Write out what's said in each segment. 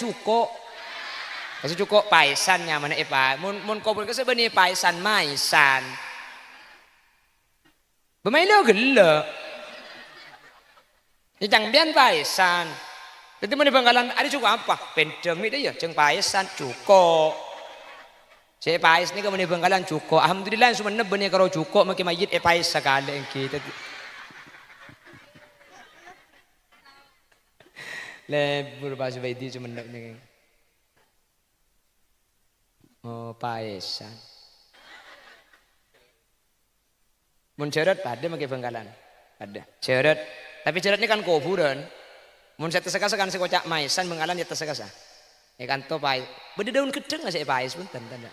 cuko. Kasi cuko paisan nya mana ipa. Mun kubur kasi bani paisan maisan. Bemailo gelo. Jangan bian paisan. Jadi mana banggalan ada cuko apa? Pendeng ni dia jeng paisan cuko. Saya pais ni mana banggalan cuko. Alhamdulillah semua nebeni karo cuko makin mayit pais sekali kita. Lebur bahasa baiti cuma nebeni. Oh paisan. Mun ceret pada makin banggalan. Ada ceret. Tapi ceret ni kan kuburan. Mun saya tersekan si kocak maisan banggalan dia tersekasa. Ikan to pais. Beda daun kedeng nggak sih pais pun tanda.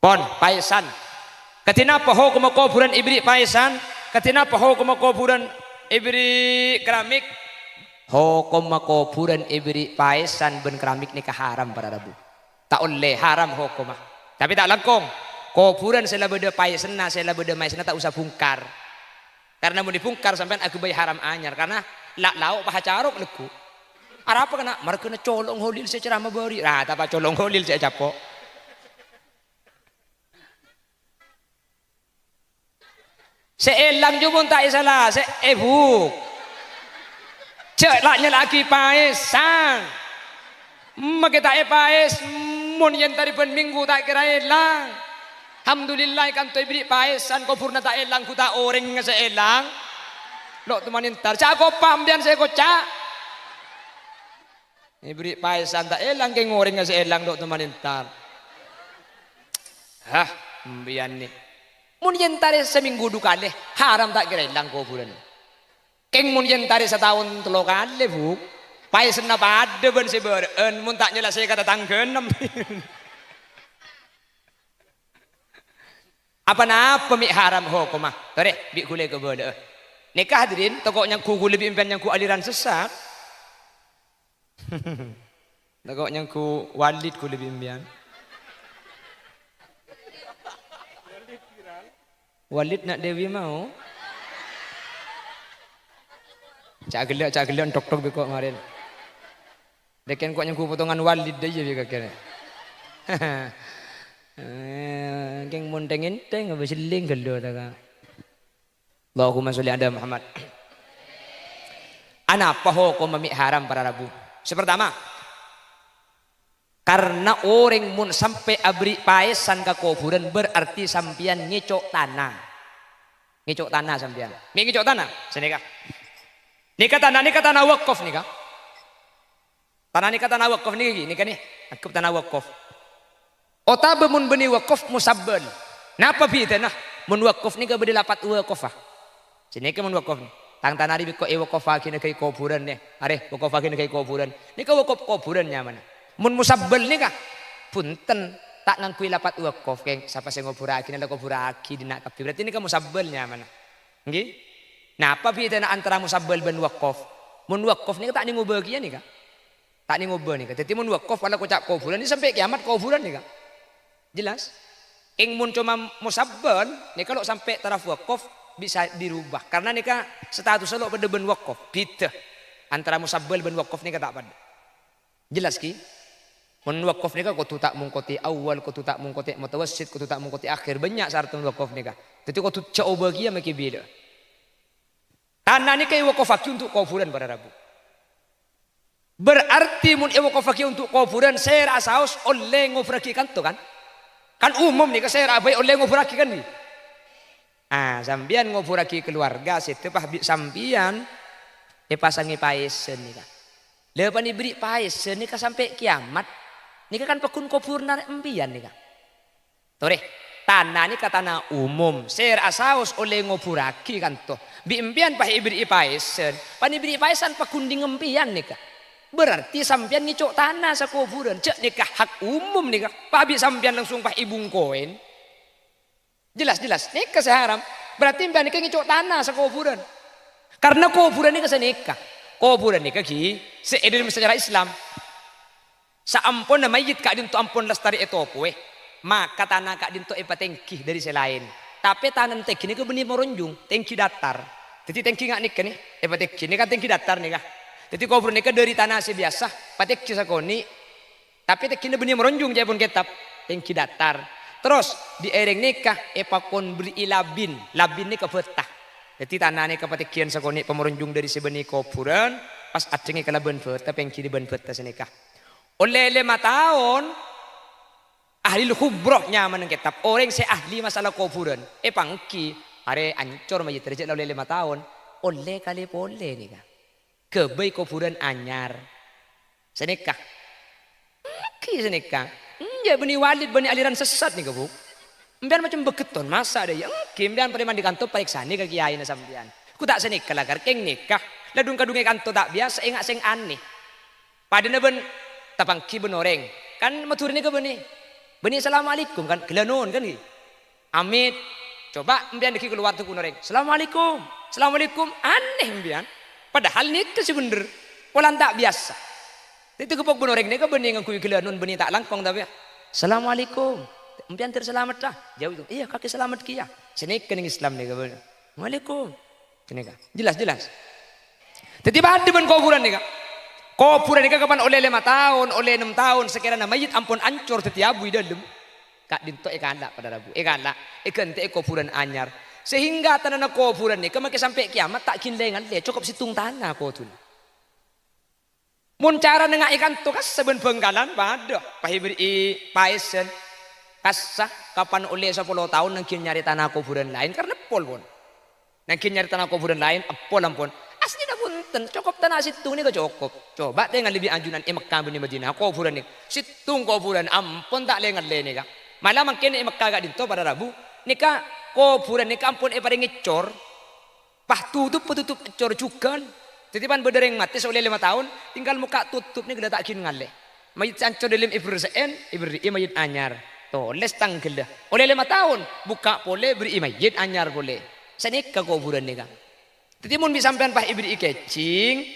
Pon paisan. Ketina poho kuma kuburan ibri paisan. Ketina poho kuma kuburan ibri keramik. Hukum kuburan ibri paisan ben keramik nikah haram para rabu. Tak oleh haram hukum. Tapi tak langkung. Kuburan saya beda paisana, saya beda maisana tak usah bungkar. Karena mau dibungkar sampai aku bayar haram anyar karena lak lauk paha caruk leku. Apa kena? Mereka kena colong holil saya ceramah beri. Nah, tak apa colong holil saya capok. Seelang jumon tak salah, seebuk. Cek laknya lagi paisan. Makita pais mun yang tadi pen minggu tak kira elang. Alhamdulillah kan tu ibri paisan kubur na tak elang ku tak orang nga sa elang. Lo tumanin tar. Cak ko pambian saya ko cak. Ibri paisan tak elang kay ngoring nga sa elang lo tumanin tar. Hah, mbiyan ni. Mun yan tari sa minggu dukale haram tak kira elang kuburan. Keng mun yan tari sa tahun telo kali bu. Paisan na pada ben si beren mun tak nyela saya kata tangkenem. Apa napa mi haram hukum mah? Tore bi kule ke bodoh. Nikah hadirin tokoknya ku lebih impian yang ku aliran sesat. Tokoknya ku walid ku lebih impian. Walid nak Dewi mau? Cak gelak tok beko kemarin. Deken kok yang ku potongan walid aja bi kakek. Keng munteng enteng apa seling gelo taka. Allahumma sholli ala Muhammad. Ana apa hukum mami haram para rabu? Sepertama, karena orang mun sampai abri paesan ke kuburan berarti sampian ngicok tanah. Ngicok tanah sampian. Mi ngicok tanah, senika. Nikah tanah wakaf nikah. Tanah nikah tanah wakaf nih nih. Aku tanah wakaf. Otabe mun beni wakaf musabbal. Napa bida nah? Mun wakaf ni ka bedi lapat wakaf ah. Sini ka mun wakaf ni. Tang tanah di ko wakaf kini kay kuburan ni. Are wakaf kini kay kuburan. Ni ka wakaf kuburan nya mana? Mun musabbal ni ka. Punten tak ngangkui lapat wakaf kay sapa sing ngubur kini la kubur dina kapi. Berarti ni ka musabbal nya mana? Nggih? Napa bida na antara musabbal ben wakaf? Mun wakaf ni ka tak ni ngubur kian ni ka. Tak ni ngubur ni ka. Dadi mun wakaf wala ko cak kuburan ni sampai kiamat kuburan ni ka. Jelas? Ing mun cuma musabbal, nih kalau sampai taraf wakaf bisa dirubah. Karena nih kan status lo pada ben wakaf. Beda. Antara musabbal ben wakaf nih tak pada. Jelas ki? Mun wakaf nih kan kutu tak mungkoti awal, kutu tak mungkoti mutawassit, kutu tak mungkoti akhir. Banyak syarat wakaf nih kan. Jadi kutu coba kia makin beda. Tanah nih kayak wakaf aki untuk kuburan pada Rabu. Berarti mun wakaf aki untuk kuburan saya rasaus oleh ngofraki kan tuh kan? Kan umum nih saya rabai oleh nguburaki kan nih. Ah, sambian nguburaki keluarga situ pah sambian dipasangi paesen nih kan. Lepas diberi paesen nih kan sampai kiamat. Nih kan pekun kubur narik embian nih kan. Tore, tanah nih ka tanah umum. Saya asaus oleh nguburaki kan tuh. Bi embian pah ibri paesen. Pan ibri paesen pekun di embian nih kan. Berarti sampian ngicok tanah sa kuburan. Cek nikah hak umum nikah. Pabi sampian langsung pah ibung koin. Jelas. Nikah seharam. Berarti mbak nikah ngicok tanah sa kuburan. Karena kuburan nikah senikah. Kuburan nikah ki. Seedil secara Islam. Saampun na mayit kak dinto ampun lestari etopo maka tanah kak dinto ipatengki dari selain. Tapi tanah tengki ini benih merunjung. Tengki datar. Jadi tangki ngak nikah nih, patekki nih kan tangki datar nih kah. Jadi kubur nikah dari tanah si biasa, patekki sakoni. Tapi tangki ini benih meronjung jaya pun ketap, tangki datar. Terus di ereng nikah, pakon beri labin nih ke betah. Jadi tanah nih ke patekkian sakoni pemeronjung dari si benih kuburan, pas acengnya kala ben betah, tangki di ben betah senikah. Oleh 5 tahun, ahli khubroh nyaman ng ketap. Orang saya ahli masalah kuburan, pangki. Are ancur majid terjadi oleh 5 tahun. Oleh kali boleh nih kak. Kebay kuburan anyar. Senikah. Ki senikah. Ya benih walid benih aliran sesat nih kebuk. Mbian macam beketon masa ada yang. Kimbian pada mandi kantor periksa nih ke kiai na sambian. Ku tak senikah lah keng nikah. Ladung kadungnya kantor tak biasa enggak seng aneh. Pada ben tapangki benoreng. Kan matur nih ke benih. Benih assalamualaikum kan. Gelanon kan nih. Amit. Coba mbian deki keluar tuh kunoreng. Assalamualaikum. Assalamualaikum. Aneh mbian. Padahal ini sih bener. Polan tak biasa. Itu kepok kunoreng ini ke benih ngakui gelanon benih tak langkong tapi ya. Assalamualaikum. Mbian terselamat dah. Jauh itu. Iya kaki selamat kia. Sini kening Islam nih ke benih. Waalaikum. Sini kak. Jelas. Tiba-tiba ada ben kuburan nih kak. Kuburan nih kapan oleh 5 tahun, oleh 6 tahun. Sekiranya mayit ampun ancur tetiabu di dalam. Kak dinto ikan pada rabu ikan ikente kuburan anyar sehingga tanah kuburan ni kemakai sampai kiamat tak kinlengan le cukup situng tanah ko tu mun cara nengak ikan tu kas seben bengkalan pada pahibri paisen kasah kapan oleh 10 tahun nangkin nyari tanah kuburan lain karena pol pun nangkin nyari tanah kuburan lain pol ampun asli dah punten cukup tanah situng ni ke cukup coba dengan lebih anjunan Mekah bini Madinah kuburan ni situng kuburan ampun tak lengan le ni kak. Malah makin Mekah gak dinto pada Rabu nikah kuburan nikah ampun pada ngecor pah tutup cor juga titipan bedereng mati oleh 5 tahun tinggal muka tutup nih gila tak kin ngale mayit ancor dalam ibri mayit anyar to les tangkel dah oleh 5 tahun buka boleh beri mayit anyar boleh senikah kuburan nikah titimun bisa sampean pah ibri kecing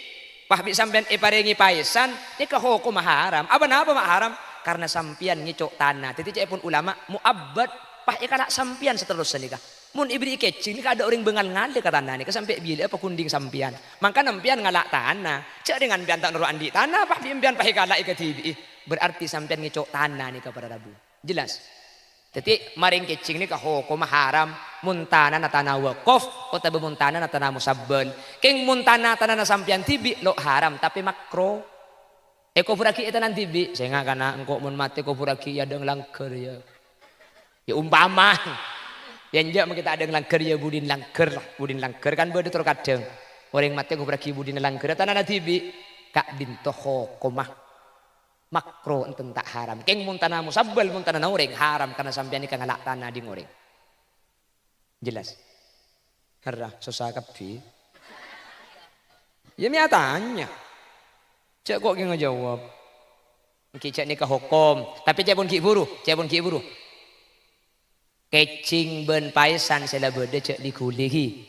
pah bisa sampean parengi paisan nikah hukum haram apa haram karena sampian ngicok tanah. Jadi cek pun ulama muabbad pah ikala sampian seterusnya nikah. Mun ibri kecing ni ada orang bengal ngale ke tanah ni sampai bila apa kunding sampian. Maka nampian ngalak tanah. Cek dengan pian tak nuruan di tanah pah pian pah ikala ikatibi. Berarti sampian ngicok tanah ni kepada Rabu. Jelas. Jadi maring kecing ni hukum haram muntana na tanah wakaf atau muntana na tanah musabbal. Keng muntana tanah na sampian tibi lo haram tapi makro. Kubur aki itu nanti bi, saya nggak kena engkau mun mati kubur aki ya ada langker ya, ya umpama, yang jauh kita ada langker ya budin langker kan berde terkadang orang mati kubur aki budin langker, tanah nanti bi, kak dintoh komah makro enten tak haram, keng muntana musabbal muntana orang haram karena sampean ikan ngalak tanah di ngoreng, jelas, harah susah kapi, ya miatanya. Cek kok ngejawab. Cek ni ke hukum, tapi cek pun ki buru. Kecing ben paisan sela berde cek dikulihi.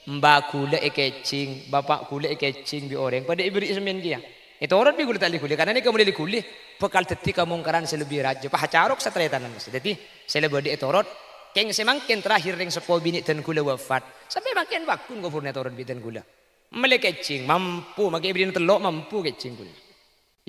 Mbak kule kecing, bapak kule kecing bi orang pada ibri semen dia. Itu orang bi kule tak dikuli karena ni kamu dikuli bekal teti kamungkaran selebih raja. Pah carok setretanan mesti. Jadi sela berde itu orang keng semangkin terakhir ring 10 bini ten kule wafat. Sampai makin bakun gofurnya orang bi ten kule. Melek kecing mampu makai ibrin telok mampu kecing pun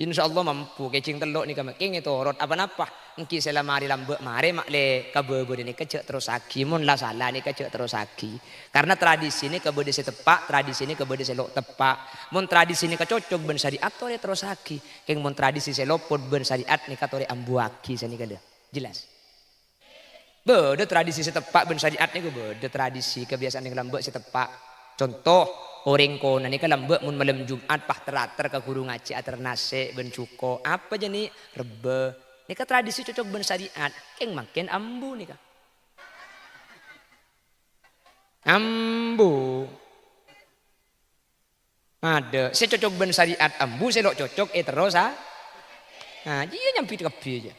insyaallah mampu kecing telok ni kamaking itu rot apa engki selama hari lambek mare makle kabebe ni kecek terus aki mun lah salah ni kecek terus aki karena tradisi ni kabede setepak tradisi ni kabede selok tepak mun tradisi ni kecocok ben syariat tore terus aki keng mun tradisi selopod ben syariat ni katore ambu aki sani kada jelas bede tradisi setepak ben syariat ni bede tradisi kebiasaan ni lambek setepak contoh orang kona ni kalambek mun malam Jumat pah terater ke guru ngaji atar nase ben cuko apa jadi rebe ni ka tradisi cocok ben syariat keng makin ambu ni ka ambu ada saya cocok ben syariat ambu saya lo cocok terus nah dia nyampi kepi aja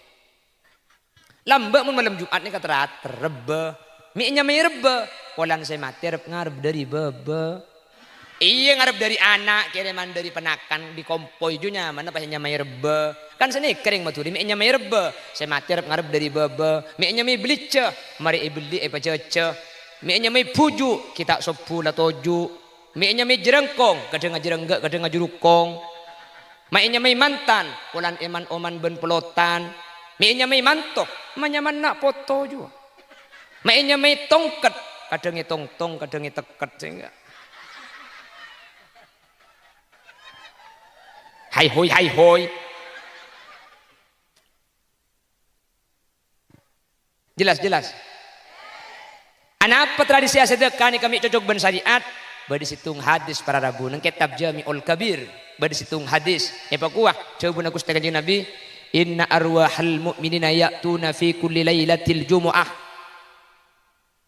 lambek mun malam Jumat ni ka terater rebe mi nyamai rebe polan saya mati ngarep dari bebe iya ngarep dari anak kiriman dari penakan di kompoi junya mana pas nyamai rebe kan seni kering maturi mi nyamai rebe saya mati ngarep dari bebe mi nyamai belice mari beli apa cece Mi'nya may puju, kita sopu la toju. Mi'nya may jerengkong, kadang jerengga, kadang jurukong. Mi'nya may mantan, ulan iman oman ben pelotan. Mi'nya may mantok, manyaman nak foto juga. Mi'nya may tongket, kadang tong-tong, kadang teket sehingga. Hai hoi. Jelas. Apa tradisi sedekah ni kami cocok ben syariat? Badi situng hadis para rabu nang kitab Jami'ul Kabir. Badi situng hadis. Apa kuah? Coba aku setekan Nabi. Inna arwahal mu'minina ya'tuna fi kulli lailatil jumu'ah.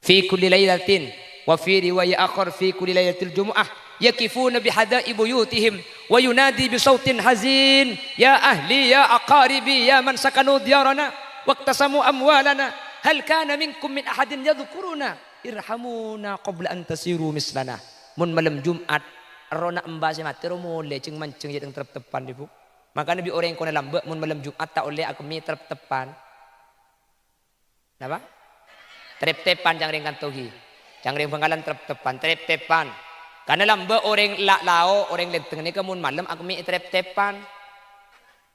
Fi kulli lailatin wa fi riwayat akhar fi kulli lailatil jumu'ah yakifuna bihada'i buyutihim wa yunadi bi sautin hazin ya ahli ya aqaribi ya man sakanu diyarana waqtasamu amwalana hal kana minkum min ahadin yadhkuruna irhamuna qabla an tasiru mislana. Mun malam Jumat rona embase mati ro mole ceng manceng jadi terep-tepan ibu. Maka Nabi orang yang kena lambe mun malam Jumat tak oleh aku mi terep-tepan. Napa? Terep-tepan jangan ring kantohi. Jangan ring bangkalan terep-tepan, terep-tepan. Karena lambe orang lao orang lenteng ni kemun malam aku mi terep-tepan.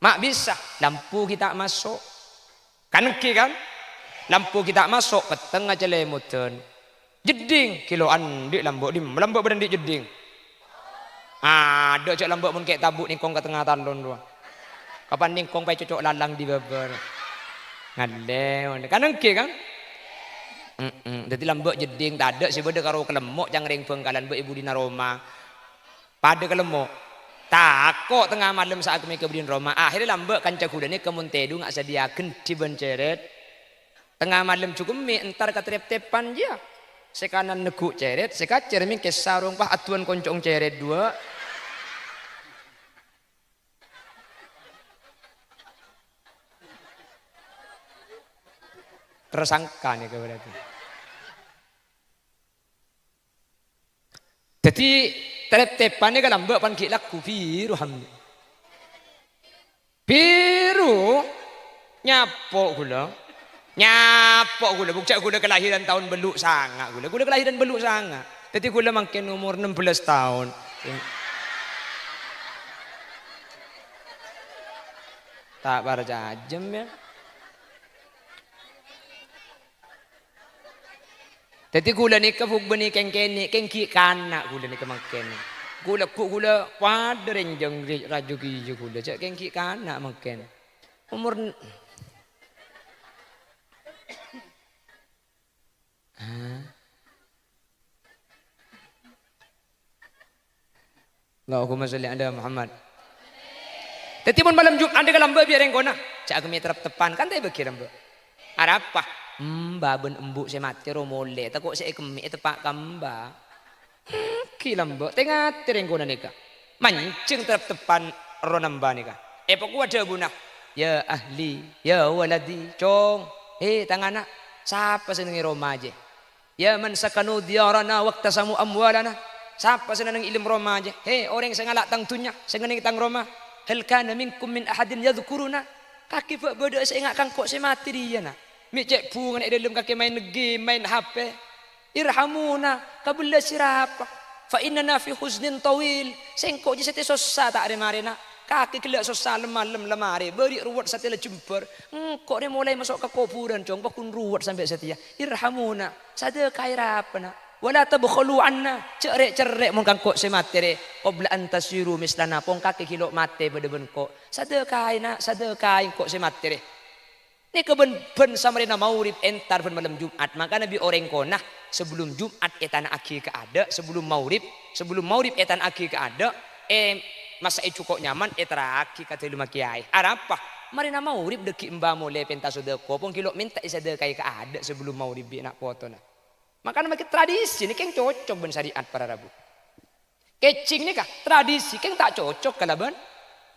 Mak bisa lampu kita masuk. Kan lampu kita masuk peteng aja lemutan. Jeding kiloan di lambu badan di jeding. Ada cok lambu mun kayak tabuk ningkong ke tengah talon dua. Kapan ningkong pai cocok lalang di babar. Ngade kan kan? Jadi lambu jeding tak ada sih beda karo kelemok jangan ring bengkalan be ibu dina Roma. Pada kelemok. Takok tengah malam saat kami ke Budin Roma. Akhirnya lambu kanca kuda ni kemun tedu ngak sediakan di benceret. Tengah malam cukup mi entar katrep-tepan dia. Sekanan neguk ceret, sekacer mi kesarung pah atuan koncong ceret dua. Tersangka nih berarti. Jadi trep-tepan ni kalau mbak pan laku biru hamil. Biru nyapok bukcak gula kelahiran tahun beluk sanga gula kelahiran beluk sanga. Jadi gula makin umur 16 tahun. Tak barjajem ya. Jadi gula ni kebuk beni kengkeni kengki kanak gula ni kemakin. Gula pada renjang raju kiju gula cak kengki kanak makin. Umur Allahumma sholli ala Muhammad. Jadi pun malam Jumat ada kalau mbak biar yang kona. Cak aku terap tepan kan tak berkira mbak. Ada apa? Babun embuk saya mati romole. Takut saya kemi tepak kamba. Kila mbak tengah tereng kona nika. Mancing terap tepan ronamba nika. Pokok ada guna. Ya ahli, ya waladi, cong. Tangan nak. Siapa senengi Roma aja? Ya man sakanu diyarana waqtasamu amwalana. Siapa senang ilmu Roma aja? Orang yang sengalak tangtunya, senang tang Roma. Hal kana minkum min ahadin yadhkuruna. Kaki buat bodoh saya ingat kangkok saya mati dia nak. Mi cek bungan dalam kaki main game, main HP. Irhamuna kabula sirapa. Fa inna fi huznin tawil. Sengkok je sete sosa tak ada marina. Kaki kelak sosa lemah lemari. Beri ruwet satela jemper. Kok ni mulai masuk ke kuburan cong. Bakun ruwet sampai setia. Irhamuna. Sadaqah irapa nak. Wala tabkhulu anna. Cerek mun kangkok se mati re. Qabla an tasiru mislana. Pong kaki kilo mati pada benkok. Sadaqah nak. Sadaqah kok se mati re. Ni keben samarina maurib entar ben malam Jumat. Maka Nabi orang konah sebelum Jumat etan aki ke ada. Sebelum maurib etan aki ke ada. Masa cukup nyaman etraki kata lima kiai. Apa? Marina maurib deki mbah mole pentas sedekah. Pong kilo minta sedekah ke ada sebelum maurib nak foto nah. Maka namanya tradisi ni kan cocok ben syariat para rabu. Kecing ni kah tradisi kan tak cocok kalau ben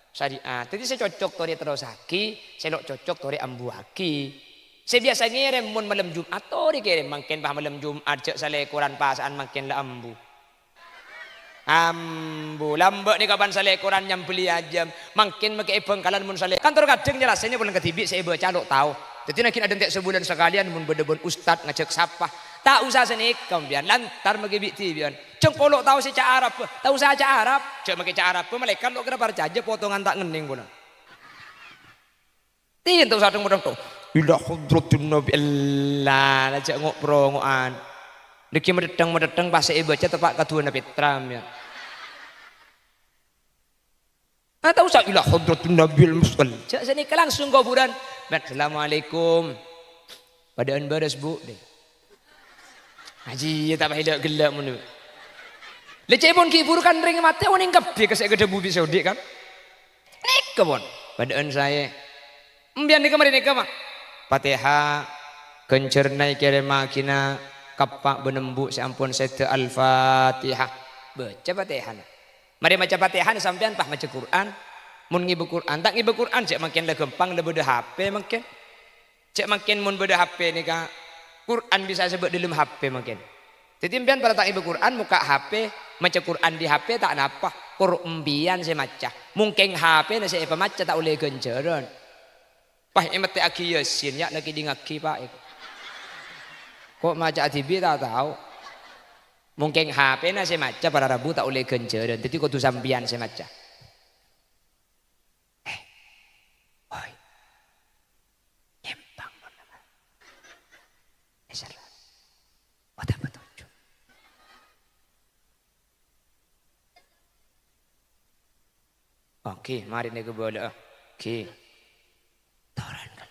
syariat. Jadi saya cocok tori terosaki, saya cocok tori ambuaki. Saya biasa ngirim mun malam Jumat tori kirim makin bah malam Jumat cek sale Quran pasaan makin la ambu. Lambak ni kapan sale Quran yang beli aja makin make bengkalan mun sale kantor kadang jelasnya bulan ketibi saya baca lo tahu. Jadi nak ada entek sebulan sekalian mun bedebon ustad ngecek sapah Tak usah senikam biar lantar magi biti biar. Cengkolok tahu si cak Arab, tahu saya cak Arab. Cak magi cak Arab, malaikat lo kena percaya potongan tak ngening pun. Tin tahu satu mudah tu. Ila hadratin Nabi Allah, cak ngok perongoan. Deki medeteng pas saya baca tepak kedua Nabi Tram ya. Tahu saya ila hadratin Nabi al-Musal. Cak senikah langsung kuburan. Assalamualaikum. Padaan baras bu deh. Haji tak payah gelak menu. Leceh pun kibur kan ring mati oning kebi kesek gede bubi Saudi kan. Nek kebon. Padaan saya. Mbian di kemarin nek mah. Fatihah kencernai kere makina kapak benembu seampun sete al-Fatihah. Baca Fatihah. Mari baca Fatihah sampean pah maca Quran. Mun ngibu Quran tak ngibu Quran cek makin le gampang le beda HP makin. Cek makin mun beda HP ni ka Quran bisa sebut dalam HP makin. Jadi mbian pada tak ibu Quran muka HP, maca Quran di HP tak napa. Quran mbian saya maca. Mungkin HP na saya maca tak boleh genceran. Pah emate aki Yasin ya lagi di ngaki Pak. Kok maca ATB tak tahu. Mungkin HP na saya maca pada Rabu tak boleh genceran. Jadi kok tu sambian saya maca. Oke, mari nih bola. Oke. Toran kan.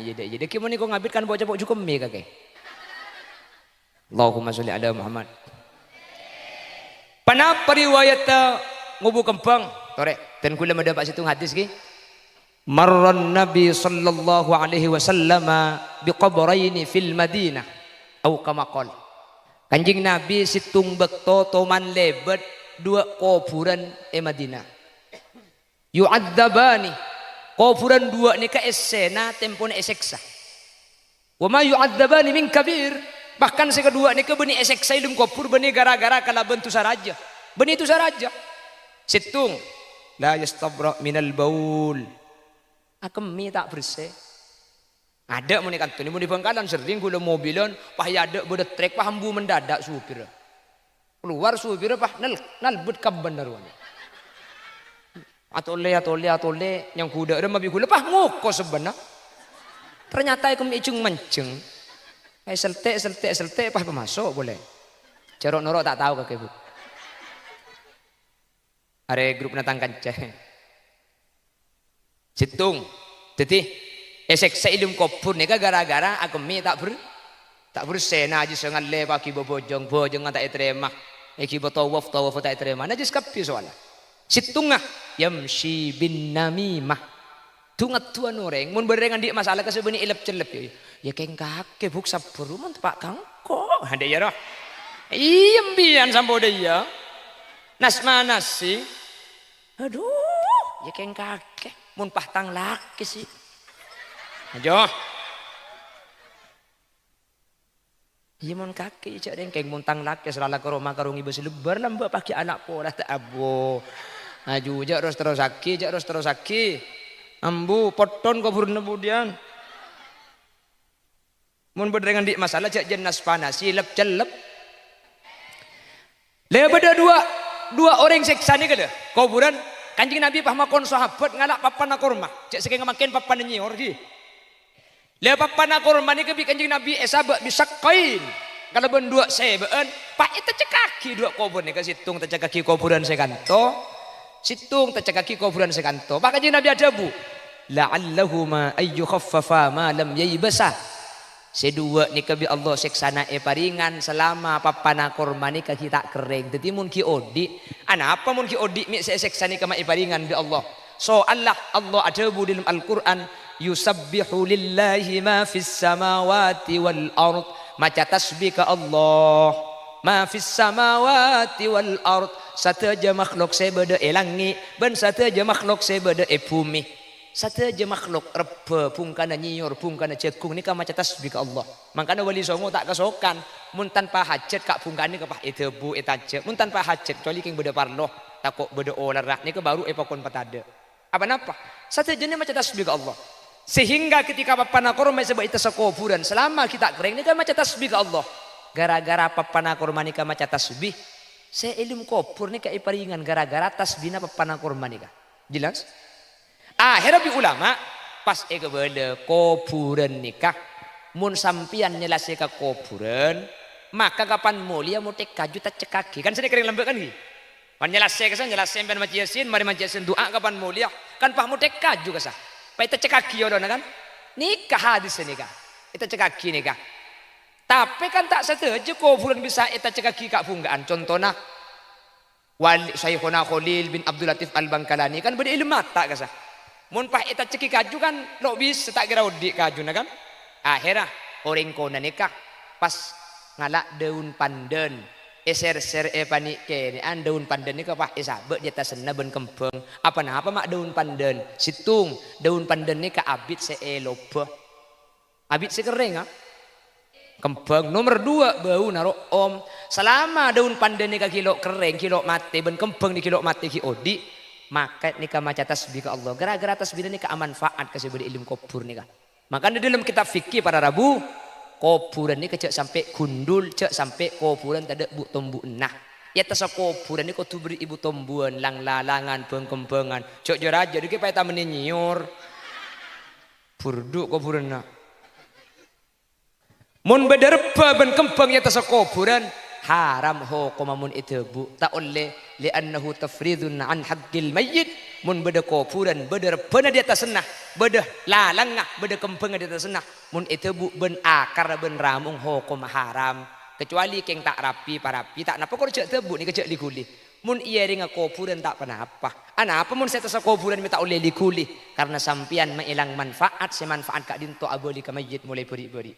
Jadi kimo ni ko ngabit kan bocah bocah cukup mi kakek. Allahumma sholli ala Muhammad. Pana periwayat ngubu kempang, tore. Dan kula mendapat situng hadis ki. Marran Nabi sallallahu alaihi wasallam biqabraini fil Madinah. Au kamakol. Kanjing Nabi situng bekto toman lebet dua kuburan Madinah. Yu'adzabani. Kuburan dua ni ka esena tempon eseksa. Wa ma yu'adzabani min kabir. Bahkan sekedua ni ka beni eseksa ilum kubur beni gara-gara kala bentu saraja. Beni itu saraja. Situng la yastabra minal baul. Akemi tak bersih. Ada muni kantor, muni Bangkalan sering gula mobilan, pah ya ada bodoh trek pah hambu mendadak supir. Keluar supir pah nalbut kaban darwan. Atole yang kuda ada mabi gula pah ngoko sebenarnya. Ternyata aku micung menceng. Selte pah pemasok boleh. Cerok norok tak tahu kakek bu. Are grup natang kancah. Situng, teti. Esek seilum kubur ni gara-gara aku mi tak bersena aja sengal le pagi bojong tak terima. Eki tawaf tak terima. Najis kapi soalnya. Situngah yamshi bin namimah. Tungat tuan orang mun berengan di masalah kasebeni ilap celep ya keng kake buk sabur mun pak kangko. Hande ya roh. Iya mbian sampo dia. Nasma nasi. Aduh, ya keng kake mun pahtang laki sih. Ajo. Iya mon kaki cak dengkeng muntang laki serala ke rumah karung ibu selebar nambah pakai anak pola tak abo. Aju jak terus aki. Ambu poton kubur nebudian. Mun berdengan di masalah cak jenas panas silap celep. Lebeda dua orang seksa ni kada. Kuburan Kanjeng Nabi pahmakon sahabat ngalak papan aku rumah. Cak sekeng makin papan nyior di. Lepas panah korban ni kebi Kanjeng Nabi esabak bisakain. Kalau berdua sebeen, pak itu cekaki dua kubur ni ke situng tercekaki kuburan sekanto. Situng tercekaki kuburan sekanto. Pak Kanjeng Nabi ada bu. La'allahuma ayyu khaffafa ma lam yaybasa. Sedua ni kebi Allah seksana paringan selama papana korban ni kaki tak kering. Jadi mun ki odi. Apa mun ki odi mi seksa ni kama paringan bi Allah. So Allah ada bu dalam Al-Quran. Yusabbihu lillahi ma fis samawati wal ard. Maca tasbih ke Allah. Ma fis samawati wal ard. Sateja makhluk sebeda langi. Ben sateja makhluk sebeda bumi. Sateja makhluk rebe pungkana nyiur pungkana cekung ni ka maca tasbih ke Allah. Mangkana wali songo tak kesokan. Mun tanpa hajat kak pungkani ke pah itebu etaje. Mun tanpa hajat kecuali king beda parloh takok beda olarah ni ke baru epakon patada. Apa napa? Satu jenis macam tasbih ke Allah. Sehingga ketika papana korma sebab itu sekuburan selama kita kering ni kan macam tasbih ke Allah. Gara-gara papana korma ni kan macam tasbih. Saya ilmu kubur ni kai paringan gara-gara tasbihna papana korma ni kan. Jelas? Akhirnya bi ulama pas kebele kuburan nikah mun sampian nyelase ke kuburan maka kapan mulia mutek kaju tak cekaki kan sini kering lembek kan gitu. Pan nyelase kesan nyelase ben maci yasin mari maci yasin doa kapan mulia kan pah mutek kaju kesah. Pa ita cekaki yodona kan nikah hadis nikah. Ita cekaki nikah. Tapi kan tak setuju kuburan bisa ita cekaki kak punggaan contohna Wali Syekhuna Khalil bin Abdul Latif Al-Bangkalani kan beda ilmu mata kesah. Mun pah ita ceki kaju kan lo bisa tak kira udik kaju na kan. Akhirnya orang kona nikah pas ngalak daun pandan ser panik ke ni an daun pandan ni ke pah isabek di atas sana ben kempeng apa mak daun pandan situng daun pandan ni ke abit se loba abit se kering kempeng nomor 2 bau naro om selama daun pandan ni ke kilo kering kilo mati ben kempeng di kilo mati ki odi maka ni ka maca tasbih ke Allah gara-gara tasbih ni ka manfaat kasih beri ilmu kubur ni ka maka di dalam kitab fikih pada Rabu kuburan ni kecek sampai gundul cek sampai kuburan tak ada bu tombu nah ya tas kuburan ni kau tu beri ibu tombuan lang lalangan bengkembengan cek jeraja di kita tamen nyiur burdu kuburan nak mun bederpa bengkembang ya tas kuburan haram hukumamun itu bu tak oleh li'annahu tafridun an haqqil mayyit mun beda kuburan beda pena di atas senah beda lalangah beda kempeng di atas senah mun itu bu ben akar ben ramung hukum haram kecuali keng tak rapi parapi tak napa kau cek tebu ni kecek likuli mun iya ring kuburan tak pernah apa ana apa mun saya tas kuburan minta oleh likuli karena sampian mengilang manfaat semanfaat kak dinto aboli ka mayyit mulai beri-beri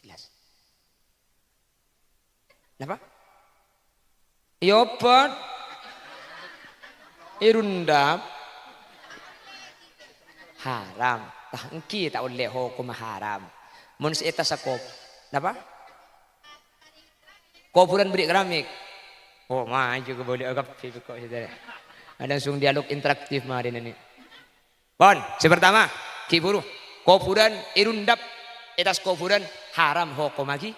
jelas apa? Yopot irundap haram tahki tak oleh hukum haram mun seeta sakop apa? Kuburan beri keramik oh mah juga boleh agak kok saudara ada langsung dialog interaktif mah ini bon sepertama kiburu kuburan irundap etas kuburan haram hukum lagi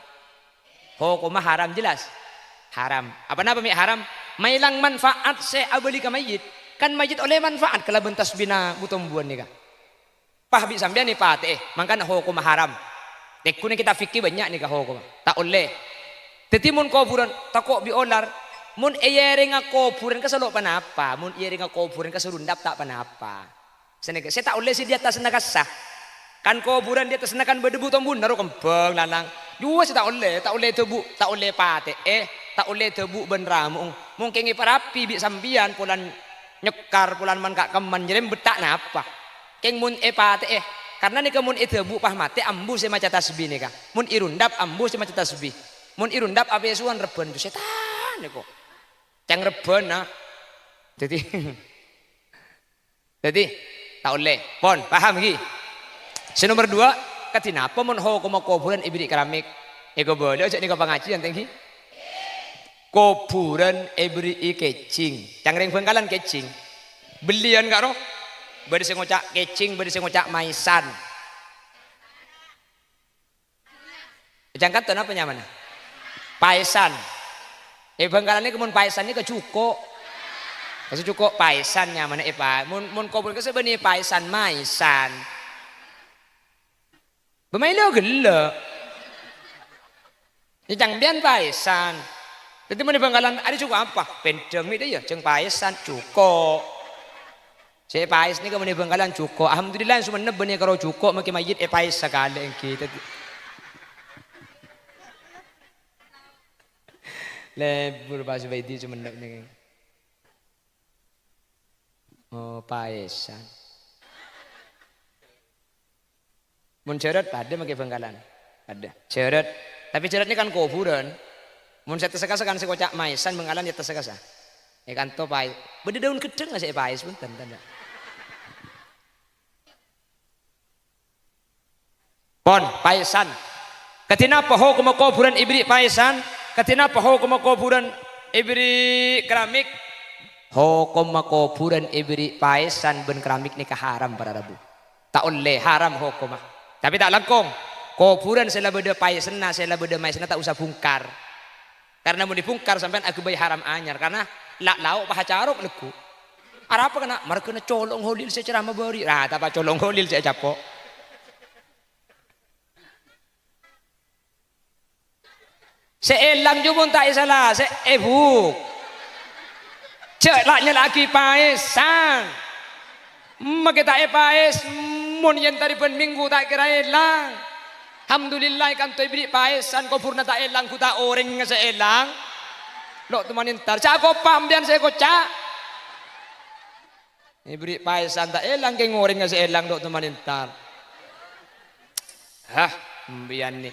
hukum haram jelas haram apa nama haram mailang manfaat se abeli ka mayit kan mayit oleh manfaat kalau bentas bina butombuan ni ka pah bi sambian ni pate mangkana hukum haram tekune kita fikir banyak ni ka hukum tak oleh tetimun kuburan takok bi olar mun eyere nga kuburan ka salo panapa mun eyere nga kuburan ka surundap tak panapa senega saya tak oleh si di atas nakasah kan kuburan di atas nakan berdebu tombun naruh kempeng lanang dua sih tak oleh tebu tak oleh pate tak oleh tebu ben ramung mungkin parapi bi sambian pulan nyekar pulan man kak keman jadi betak napa keng mun pate karena ni kemun tebu pah mate ambu se maca tasbih ni ka mun irundap ambu se maca tasbih mun irundap abe suan reben tu setan ni kok cang reben nah jadi tak oleh pon paham lagi nomor 2 katina apa mun hukum kuburan ibri keramik ego boleh cek ni ke pengajian tinggi kuburan ibri kecing cangring Bangkalan kecing belian gak roh bade sing ngocak kecing bade sing ngocak maisan jangkat tuh apa nyaman paisan Bangkalan ini kemun paisan ini ke cuko kasih cuko paisan nyaman pak mun kuburan ke sebenarnya paisan maisan Bemailo gelo. Ini cangbian paisan. Jadi mana Bangkalan ada cukup apa? Pendeng itu ya, ceng paisan cukup. Saya pais ni kemudian Bangkalan cukup. Alhamdulillah semua nebeni kalau cukup makin majid pais sekali kita. Lebur bahasa baiti cuma nebeni. Oh paisan. Mun ceret ada makai Bangkalan ada ceret tapi ceret ini kan kuburan mun saya tersekasa kan saya kocak maisan Bangkalan ya tersekasa kan to pais beda daun kedeng nggak saya pais pun tanda pon paisan katina poho kuma kuburan ibri paisan katina poho kuma kuburan ibri keramik Hukum makuburan ibri paesan ben keramik nikah haram para rabu. Tak oleh haram hukum. Tapi tak langkong. Kuburan sela beda paesna sela beda maesna tak usah bungkar. Karena mau dibungkar sampean aku bayi haram anyar karena lak lauk paha caruk leku. Ara apa kena? Mar kena colong holil secara mabari. Nah, tak apa colong holil saya capok. Seelang jumon tak salah, seebuk. Cek laknya lagi paesan. Makita paes mun yen tadi pen minggu tak kira elang. Alhamdulillah kan tu ibri paesan ko purna tak elang ku tak orang nga seelang. Lo teman entar cak ko pambian saya ko cak. Ibri paesan tak elang ke ngoreng nga seelang lo teman entar. Hah, mbian ni.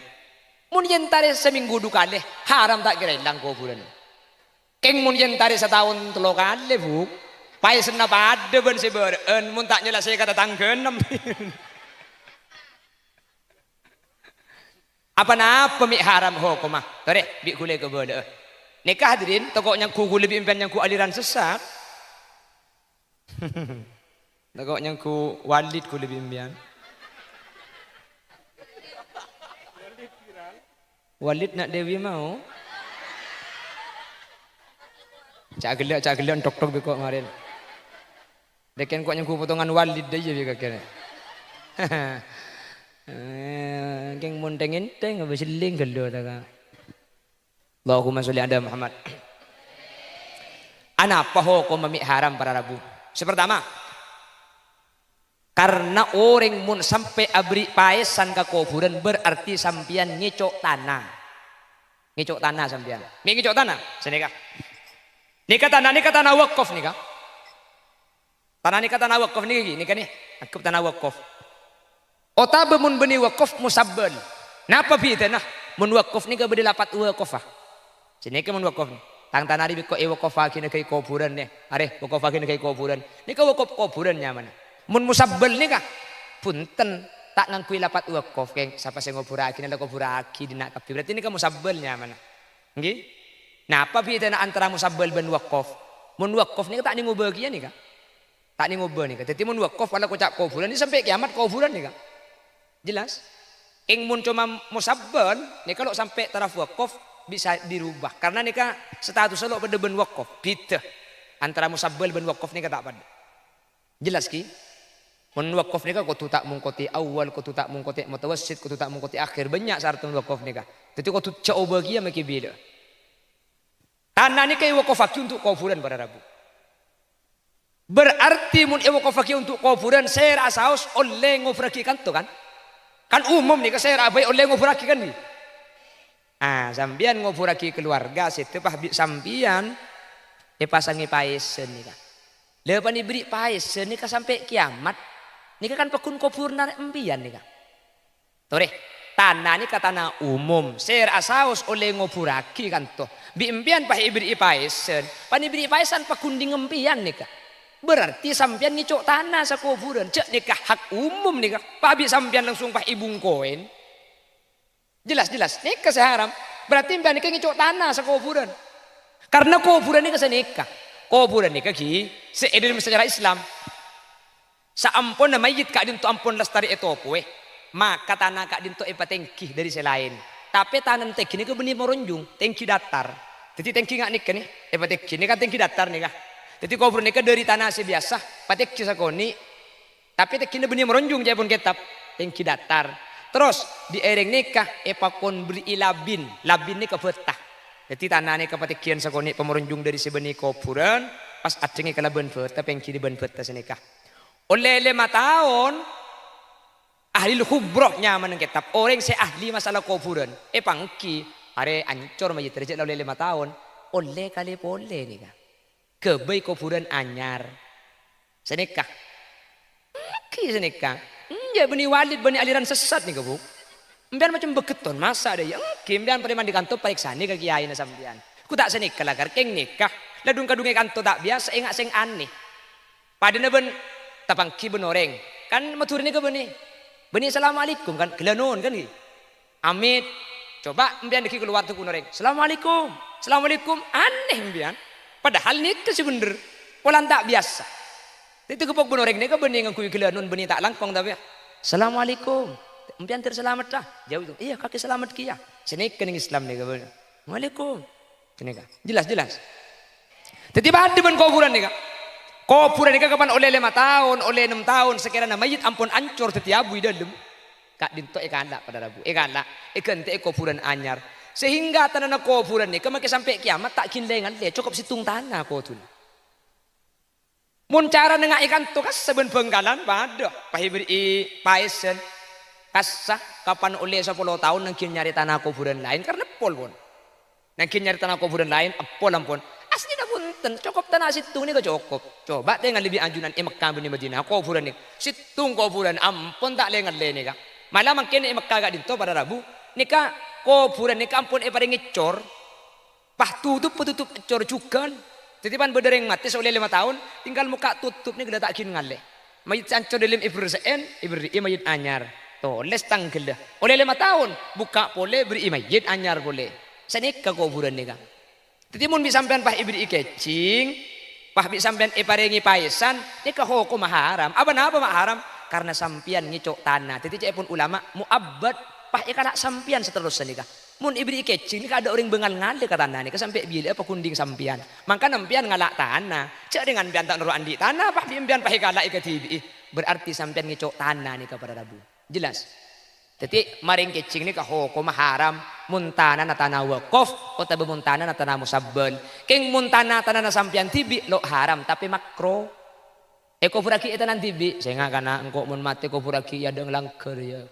Mun yen tari seminggu dukale haram tak kira elang ko bulan. Keng mun yen tari setahun telo kali bu. Paesan apa ada ben seberen mun tak nyela saya kata tangkenem. Apa napa mi haram hukum mah? Tore bi kule ke bola. Nikah hadirin tokoknya ku lebih impian yang ku aliran sesat. Tokoknya ku walid ku lebih impian. Walid nak Dewi mau? Cak gelak tok beko kemarin. Deken kok yang ku potongan walid aja bi kakek. Keng munteng enteng habis seling gelo ta ka. Allahumma sholli ala Muhammad. Apa hukum mami haram para rabu? Sepertama, karena orang mun sampai abri paesan ke kuburan berarti sampian ngicok tanah. Ngicok tanah sampian. Mi ngicok tanah, senika. Nikah tanah wakaf nikah. Tanah nikah tanah wakaf niki nikah nih. Aku tanah wakaf. Otabe mun beni wakaf musabbal. Napa bi tanah? Mun wakaf nikah bedi lapat wakaf. Sini ke mun wakaf. Tang tanah di ko wakaf kini kai kuburan nih. Are wakaf kini kai kuburan. Nikah wakaf kuburan nyaman. Mun musabbal nikah punten tak ngangkui lapat wakaf keng siapa sing ngoburaki ndak ngoburaki dina kapi. Berarti nikah musabbal nyaman. Nggih? Napa bi tanah antara musabbal ben wakaf? Mun wakaf nikah tak ningu bagian nikah. Tak ningu nikah. Dadi mun wakaf wala kocak kuburan ini sampai kiamat kuburan nikah. Jelas? Ing mun cuma musabbal, nih kalau sampai taraf wakaf bisa dirubah. Karena nika status lo pada ben wakaf. Beda. Antara musabbal ben wakaf nika tak pada. Jelas ki? Mun wakaf nika kudu tak mungkoti awal, kudu tak mungkoti mutawassit, kudu tak mungkoti akhir. Banyak syarat wakaf nika. Jadi kudu coba bagian maki beda. Tanah nika wakaf untuk kuburan pada Rabu. Berarti mun wakaf untuk kuburan saya rasaus oleh ngofraki kanto kan? Kan umum nih saya rabai oleh ngofuraki kan nih. Sambian ngofuraki keluarga situ pah sambian pasangi paesen nih kan. Lepas diberi paesen nih kan sampai kiamat. Nih kan pekun kubur narik embian nih kan. Tore tanah nih tanah umum. Saya asaus oleh ngofuraki kan tuh. Bi embian pah ibri paesen. Pan ibri paesen pekun di embian nih kan. Berarti sampian ngicok tanah sa kuburan. Cek nikah hak umum nikah. Pabi sampian langsung pah ibung koin. Jelas. Nikah seharam. Berarti mbak nikah ngicok tanah sa kuburan. Karena kuburan nikah senikah. Kuburan nikah ki. Seedin secara Islam. Saampun na mayit kak dinto ampun lastari itu kue. Maka tanah kak dinto ipatengki dari selain. Tapi tanah tengki nikah benih merunjung. Tengki datar. Jadi tengki ngak nikah nih. Ipatengki nikah tengki datar nikah. Jadi kubur nikah dari tanah biasa, patek kisah koni, tapi tekina benih meronjung jaya pun ketap, tengki datar. Terus di ereng nikah, epakon beri labin nikah betah. Jadi tanah nikah patekian sakoni pemeronjung dari sebenih kuburan, pas acengnya kala ben betah, pengki di ben betah senikah. Oleh 5 tahun, ahli khubroh nyaman ng ketap, orang se ahli masalah kuburan, pangki, are ancor majid terjadi oleh 5 tahun, oleh kali boleh nikah. Kebai kuburan anyar senikah senikah ya benih walid benih aliran sesat nih kebu mbian macam beketon masa ada yang kimbian preman di kantor periksa nih ke kiai na sambian ku tak senikah lah keng nikah ladung kadunge kantor tak biasa engak seng aneh padahal ben tapangki benoreng kan matur nih ke benih assalamualaikum kan gelanon kan nih amit coba mbian deki keluar tuh kunoreng assalamualaikum aneh mbian. Padahal nikah sih bener. Polan tak biasa. Itu kepok benoreng ni ke bening ngakui kelanun bening tak langkong tapi. Assalamualaikum. Empian terselamat dah. Jauh itu. Iya kaki selamat kia. Sini kening Islam ni ke bening. Waalaikum. Sini ka. Jelas. Tiba-tiba ada ben kuburan ni ka. Kuburan ni ka kapan oleh 5 tahun, oleh 6 tahun sekiranya mayit ampun ancur setiap abu dalam. Kak dinto ikan dak pada rabu. Ikan dak. Ikan te kuburan anyar. Sehingga tanah kuburan ni kemakai sampai kiamat tak kinlengan le cukup situng tanah ko tu. Mun cara nengak ikan tu kas seben bengkalan pada pahibri paisen kasah kapan oleh 10 tahun nangkin nyari tanah kuburan lain karena pol pun. Nangkin nyari tanah kuburan lain pol ampun. Asli dah punten cukup tanah situng ni ke cukup. Coba dengan lebih anjuran Mekah bin Madinah kuburan ni. Situng kuburan ampun tak lengan le ni ka. Malah makin Mekah gak dinto pada Rabu nika kuburan ni kampun paling ngecor. Pah tutup cor juga. Titipan berdereng mati oleh 5 tahun, tinggal muka tutup ni gila tak kin ngale. Mayit ancor dalam ibri mayit anyar. To les tangkel dah. Oleh 5 tahun buka boleh beri mayit anyar boleh. Sanika kuburan ni ka. Titimun bi sampean pah ibri kecing, pah bi sampean parengi paisan, ni ka hukum haram. Apa haram? Karena sampian ngicok tanah. Titi pun ulama muabbad pah ikala sampian seterusnya ni ka. Mun ibri kecing ni ada orang bengal ngale ke tanah ni ke sampai bila apa kunding sampian. Maka nampian ngalak tanah. Cak dengan pian tak nuruan di tanah, pak pian pakai galak ke tibi. Berarti sampian ngicok tanah ni kepada Rabu. Jelas. Jadi maring kecing ni hukum haram muntana na tanah wakaf atau muntana na tanah musabbal. Keng muntana tanah na sampian tibi lo haram tapi makro. Eko puraki etanan tibi. Saya nggak kana engkau mun mati ko puraki ya deng langker ya.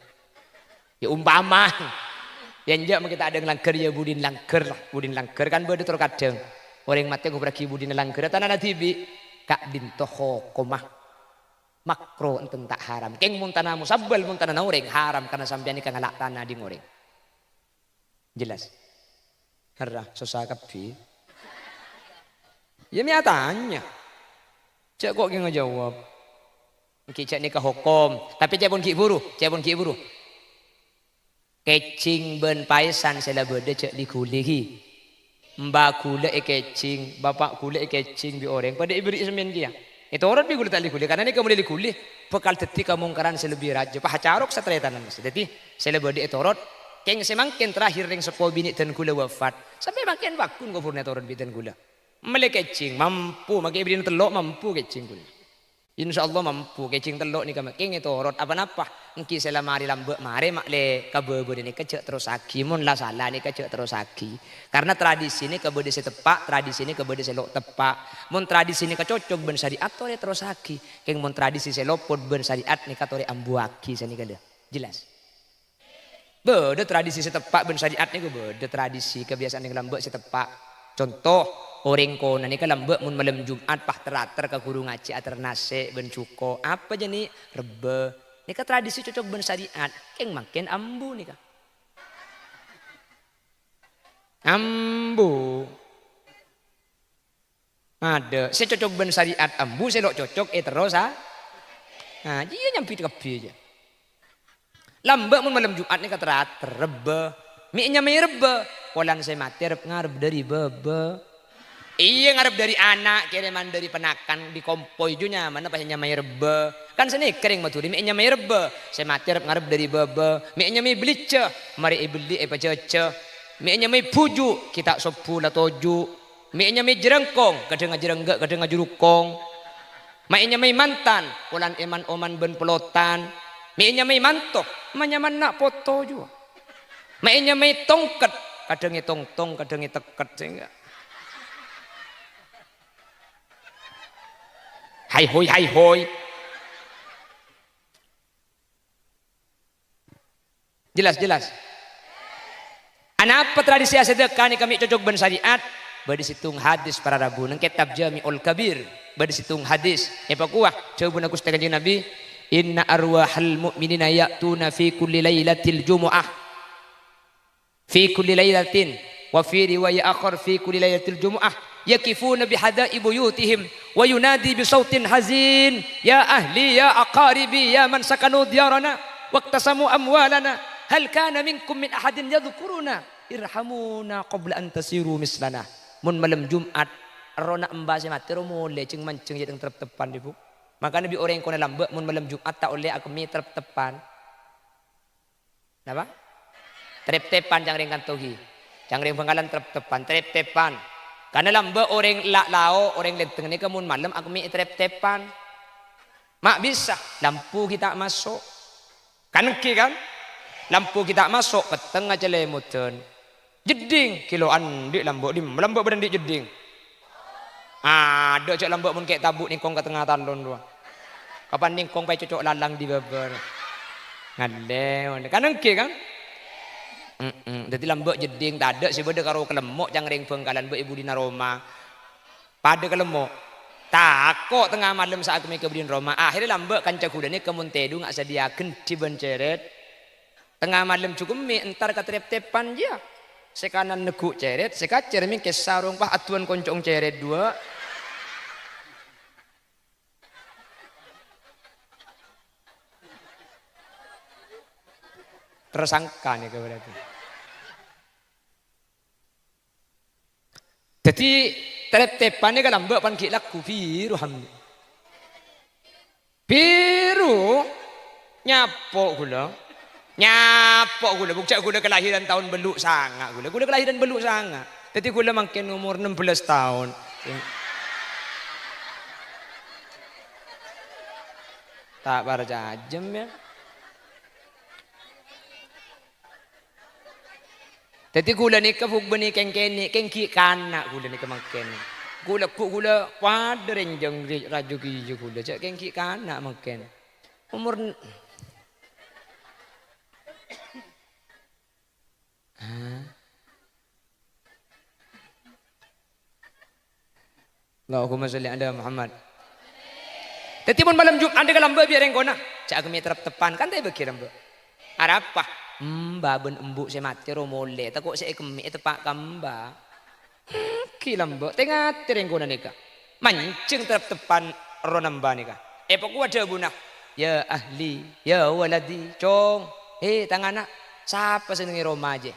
Ya umpama. Yang jak kita ada langker ya budin langker lah. Budin langker kan berde terkadang. Orang mati ko puraki budin langker tanah na tibi. Kak dinto hukumah makro enten tak haram. Keng muntana musabbal muntana naureng haram karena sampean ikan ngalak tanah di ngoreng. Jelas. Harah susah kapi. Ya tanya. Cak kok ngejawab. Cak ni ke hukum. Tapi cak pun ki buru. Kecing ben paisan sela berde cak dikulihi. Mbak kule kecing, bapak kule kecing bi orang pada ibri semen dia. Itu orang bi kule tak dikuli karena ni kamu dikuli bekal teti kamungkaran selebih raja. Pah carok satretanan mesti. Jadi sela berde itu orang keng semangkin terakhir ring sepo bini ten kule wafat. Sampai makin bakun ko purna orang bi ten kule. Mele kecing mampu makai ibri telok mampu kecing kule. Insyaallah mampu kecing telok ni kama keng itu orang apa-apa. Engki selama hari lambek mare mak le kabebe ni kecek terus aki mun lah salah ni kecek terus aki. Karena tradisi ni kabede setepak, tradisi ni kabede selok tepak. Mun tradisi ni kecocok ben syariat tore terus aki. Keng mun tradisi selopod ben syariat ni katore ambu aki sani kada. Jelas. Bede tradisi setepak ben syariat ni bede tradisi kebiasaan yang lambek setepak. Contoh orang kona ni kalambek mun malam Jumat pah terater ke guru ngaji ater nase ben cuko apa je ni rebe. Ni ka tradisi cocok ben syariat. Keng makin ambu ni ka. Ambu. Ada. Saya cocok ben syariat ambu. Saya lok cocok terus ha. Nah dia nyampi kepi aja. Lambek mun malam Jumat ni ka terater rebe. Mi-nya mi rebe. Polan saya mati ngarep dari bebe. Iya ngarep dari anak kiriman dari penakan di kompoi junya mana pas nyamai rebe kan seni kering maturi mi nyamai rebe saya mati ngarep dari bebe mi nyamai belice mari ibeli pacece mi nyamai puju kita sopu la toju mi nyamai jerengkong kadang jerengga kadang jurukong mi nyamai mantan pulan eman oman ben pelotan mi nyamai mantok manyaman nak foto juga mi nyamai tongket kadang tong kadang teket sehingga hai hoi. Jelas. Apa tradisi sedekah ni kami cocok ben syariat. Badi situng hadis para Rabu nang kitab Jami'ul Kabir. Badi situng hadis. Apa kuah? Coba aku setekan Nabi. Inna arwahal mu'minina ya'tuna fi kulli lailatil jumu'ah. Fi kulli lailatin. Wa fi riwayat akhar fi kulli lailatil jumu'ah. Yakifuna bihada'i buyutihim wa yunadi bisautin hazin ya ahli ya aqaribi ya man sakanu diyarana waqtasamu amwalana hal kana minkum min ahadin yadhkuruna irhamuna qabla an tasiru mislana. Mun malam Jumat rona embah si mati ro mulai ceng manceng jadi terp-tepan ibu. Makanya bi orang kona lambe mun malam Jumat tak oleh aku mi terp-tepan. Napa? Trep-tepan jangan ring kantogi. Jangan ring penggalan terp-tepan, trep-tepan. Karena lambe orang lao, orang lenteng ni kemun malam aku mi trep-tepan. Mak bisa, lampu kita masuk. Kan kan? Lampu kita masuk, peteng aja lemutan. Jeding, kiloan di lambu badan di jeding. Ada cok lambu mun kayak tabuk ningkong ke tengah talon dua. Kapan ningkong pai cocok lalang di babar. Ngade, kan kan? Jadi lambu jeding tak ada sih beda karo kelemok jangan ring pengkalan bu ibu dina Roma. Pada kelemok. Takut tengah malam saat kami ke Budin Roma. Akhirnya lambe kanca kuda ni kemun tedu ngak sediakan di benceret. Tengah malam cukup mi entar katrep-tepan dia. Sekanan neguk ceret, sekacer mi kesarung pah atuan koncong ceret dua. Tersangka nih berarti. Jadi trep-tepan ni kalau mbak pan laku biru hamil. Biru nyapok gula. Nyapok gula bukcak gula kelahiran tahun beluk sangat gula. Gula kelahiran beluk sangat. Jadi gula makin umur 16 tahun. Tak berjajem ya. Jadi gula ni kebuk beni kengkeni kengki kanak gula ni kemakin. Gula pada renjang raju kiju gula cak kengki kanak makin. Umur Allahumma sholli ala Muhammad. Jadi pun malam Jumat ada lambe biar yang kona. Cak aku mitra tepan kan tak berkira lambe. Ada apa? Babun embuk saya mati romole. Takut saya kemi tepak kamba. Kilambe tengah tereng kona nika. Mancing tepan ronamba nika. Pokok ada guna. Ya ahli, ya waladi, cong. Tangana. Siapa senengi Roma aja?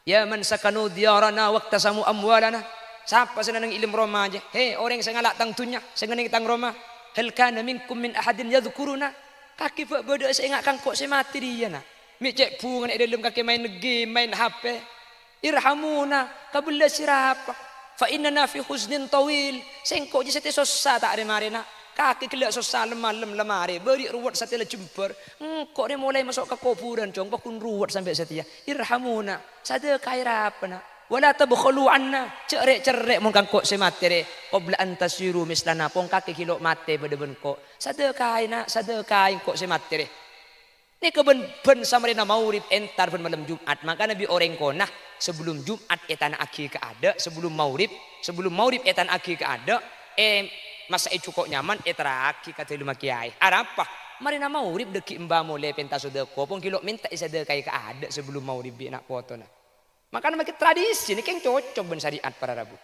Ya man sakanu diyarana waktu samu amwalana. Siapa seneng ilim Roma aja? Orang yang sengalak tangtunya, seneng tang Roma. Hal kana minkum min ahadin yadhkuruna. Kaki pak bodoh saya ingat kangkok saya mati dia nak. Mi cek bungan dalam kaki main game, main HP. Irhamuna kabula sirapa. Fa inna fi huznin tawil. Sengkok je sate sosa tak ada marina. Kaki kelak sosa lemah lemari. Beri ruwet sate le jemper. Kok ni mulai masuk ke kuburan cong. Bakun ruwet sampai setia. Irhamuna. Sada kaira apa nak. Wala tabkhulu anna cerek mun kangkok se mate re qabla an tasiru mislana pong kaki kilo mate bede-ben kok sedekah kok se mate re ni keben samarina maurib entar ben malam Jumat maka nabi orang konah sebelum Jumat etan aki ke ada sebelum maurib etan aki ke ada masa cukup nyaman etara aki kata lima kiai apa marina maurib deki mbah mole penta sedekah pong kilo minta sedekah ke ada sebelum maurib nak foto nah. Makanya makin tradisi ini kan cocok ben syariat para rabu.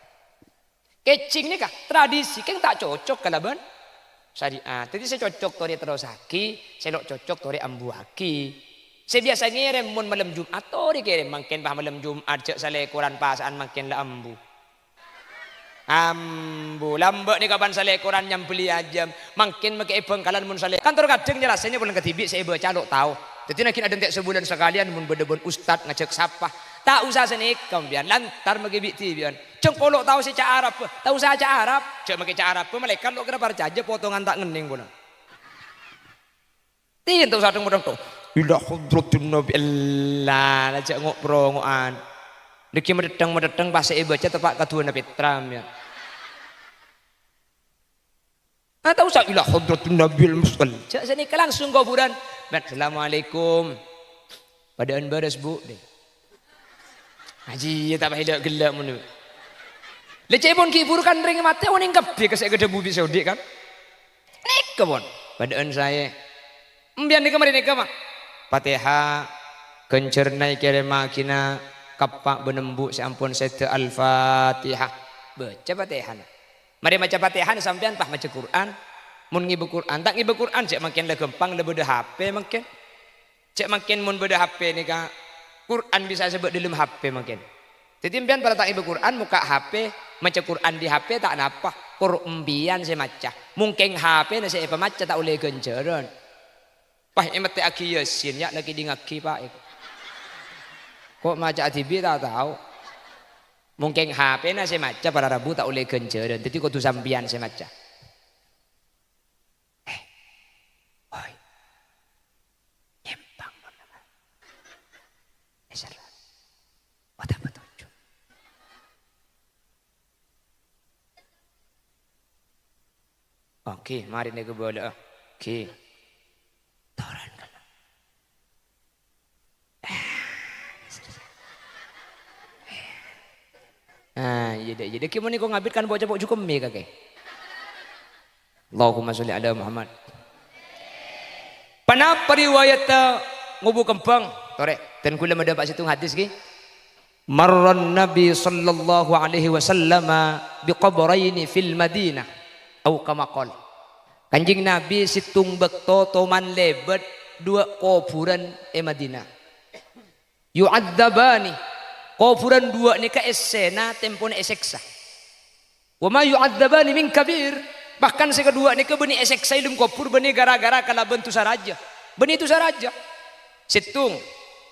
Kecing ni kah tradisi kan tak cocok kalau ben syariat. Jadi saya cocok tori terosaki, saya cocok tori ambuaki. Saya biasa ngirim mun malam Jumat tori kirim makin bah malam Jumat cek sale Quran pasaan makin la ambu. Ambu lambe ni kapan sale Quran yang beli aja makin make bengkalan mun sale. Kantor kadang jelasnya bulan ketibi saya baca lo tahu. Jadi nak ada entek sebulan sekalian mun beda-ben ustad ngecek sapah. Tak usah senikam biar lantar magi biti biar. Cengkolok tahu si cak Arab, tahu saya cak Arab. Cak magi cak Arab, malaikat lo kena parjaja potongan tak ngening guna. Tin tahu satu mudah tu. Ila khudratun nabi Allah, cak ngok perongoan. Deki medeteng pas saya baca tepak kedua Nabi Tram ya. Tahu saya ila khudratun nabi al-musal. Cak senika langsung kuburan. Assalamualaikum. Padaan baras bu deh. Haji tak payah gelak menu. Leceh pun kibur kan ring mati oning kebi kesek gede bubi Saudi kan. Nek kebon padaan saya. Mbian di kemarin nek mah. Fatihah kencernai kere makina kapak benembu seampun sete al-Fatihah. Baca Fatihah. Mari baca Fatihah sampean pah baca Quran. Mun ngibu Quran tak ngibu Quran cek makin le gampang le beda HP makin. Cek makin mun beda HP ni ka Quran bisa sebut dalam HP makin. Jadi impian pada tak ibu Quran muka HP Maca Quran di HP tak napa. Kurumbian saya maca. Mungkin HP na saya pemaca tak boleh genceran. Pak emate aki Yasin ya lagi di ngaki Pak. Kok maca TV tak tahu. Mungkin HP na saya maca pada Rabu tak boleh genceran. Jadi kok tu sambian saya maca. Oi. Nyempang mana? Esalah. Apa betul? Oke, mari nih bola. Oke. Toran kan. Jadi kimo ni ko ngabit kan bocah bocah cukup mi kakek. Allahumma sholli ala Muhammad. Panapa riwayat ngubu kempang, tore. Dan kula mendapat situng hadis ki. Marran Nabi sallallahu alaihi wasallam biqabraini fil Madinah. Au kamakol. Kanjing Nabi situng bekto toman lebet dua kuburan Madinah. Yu'adzabani. Kuburan dua ni ka esena tempon eseksa. Wa ma yu'adzabani min kabir. Bahkan si kedua ni ka beni eseksa ilum kubur beni gara-gara kala bentu saraja. Beni itu saraja. Situng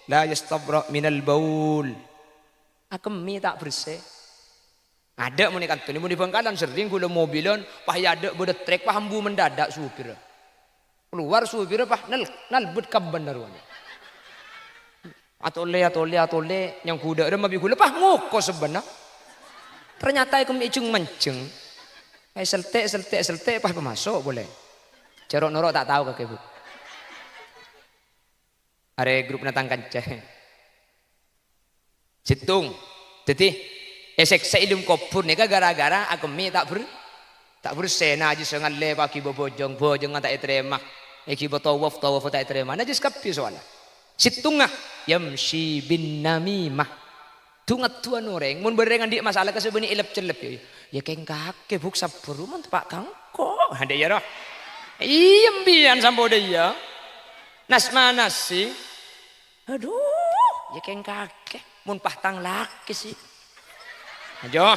la yastabra minal baul. Akemi tak bersih. Ada muni kantor, muni Bangkalan sering gula mobilan, pah ya ada bodoh trek pah hambu mendadak supir. Keluar supir pah nalbut kaban narwani. Atole yang kuda ada mabi gula pah ngoko sebenarnya. Ternyata ikum icung menceng. Selte pah pemasok boleh. Cerok norok tak tahu kakek bu. Are grup natang kancah. Situng, teti. Esek seilum kubur ni gara-gara aku mi tak bersena aja sengal le pagi bojong tak terima. Eki tawaf tak terima. Najis kapi soalnya. Situngah yamshi bin namimah. Tungat tuan orang mun berengan di masalah kasebeni ilap celep ya keng kake buk saburu mun pak kangko. Hande ya roh. Iyem bian sampo dia. Nasmana sih. Aduh, ya keng kake mun pahtang laki sih. Ajo.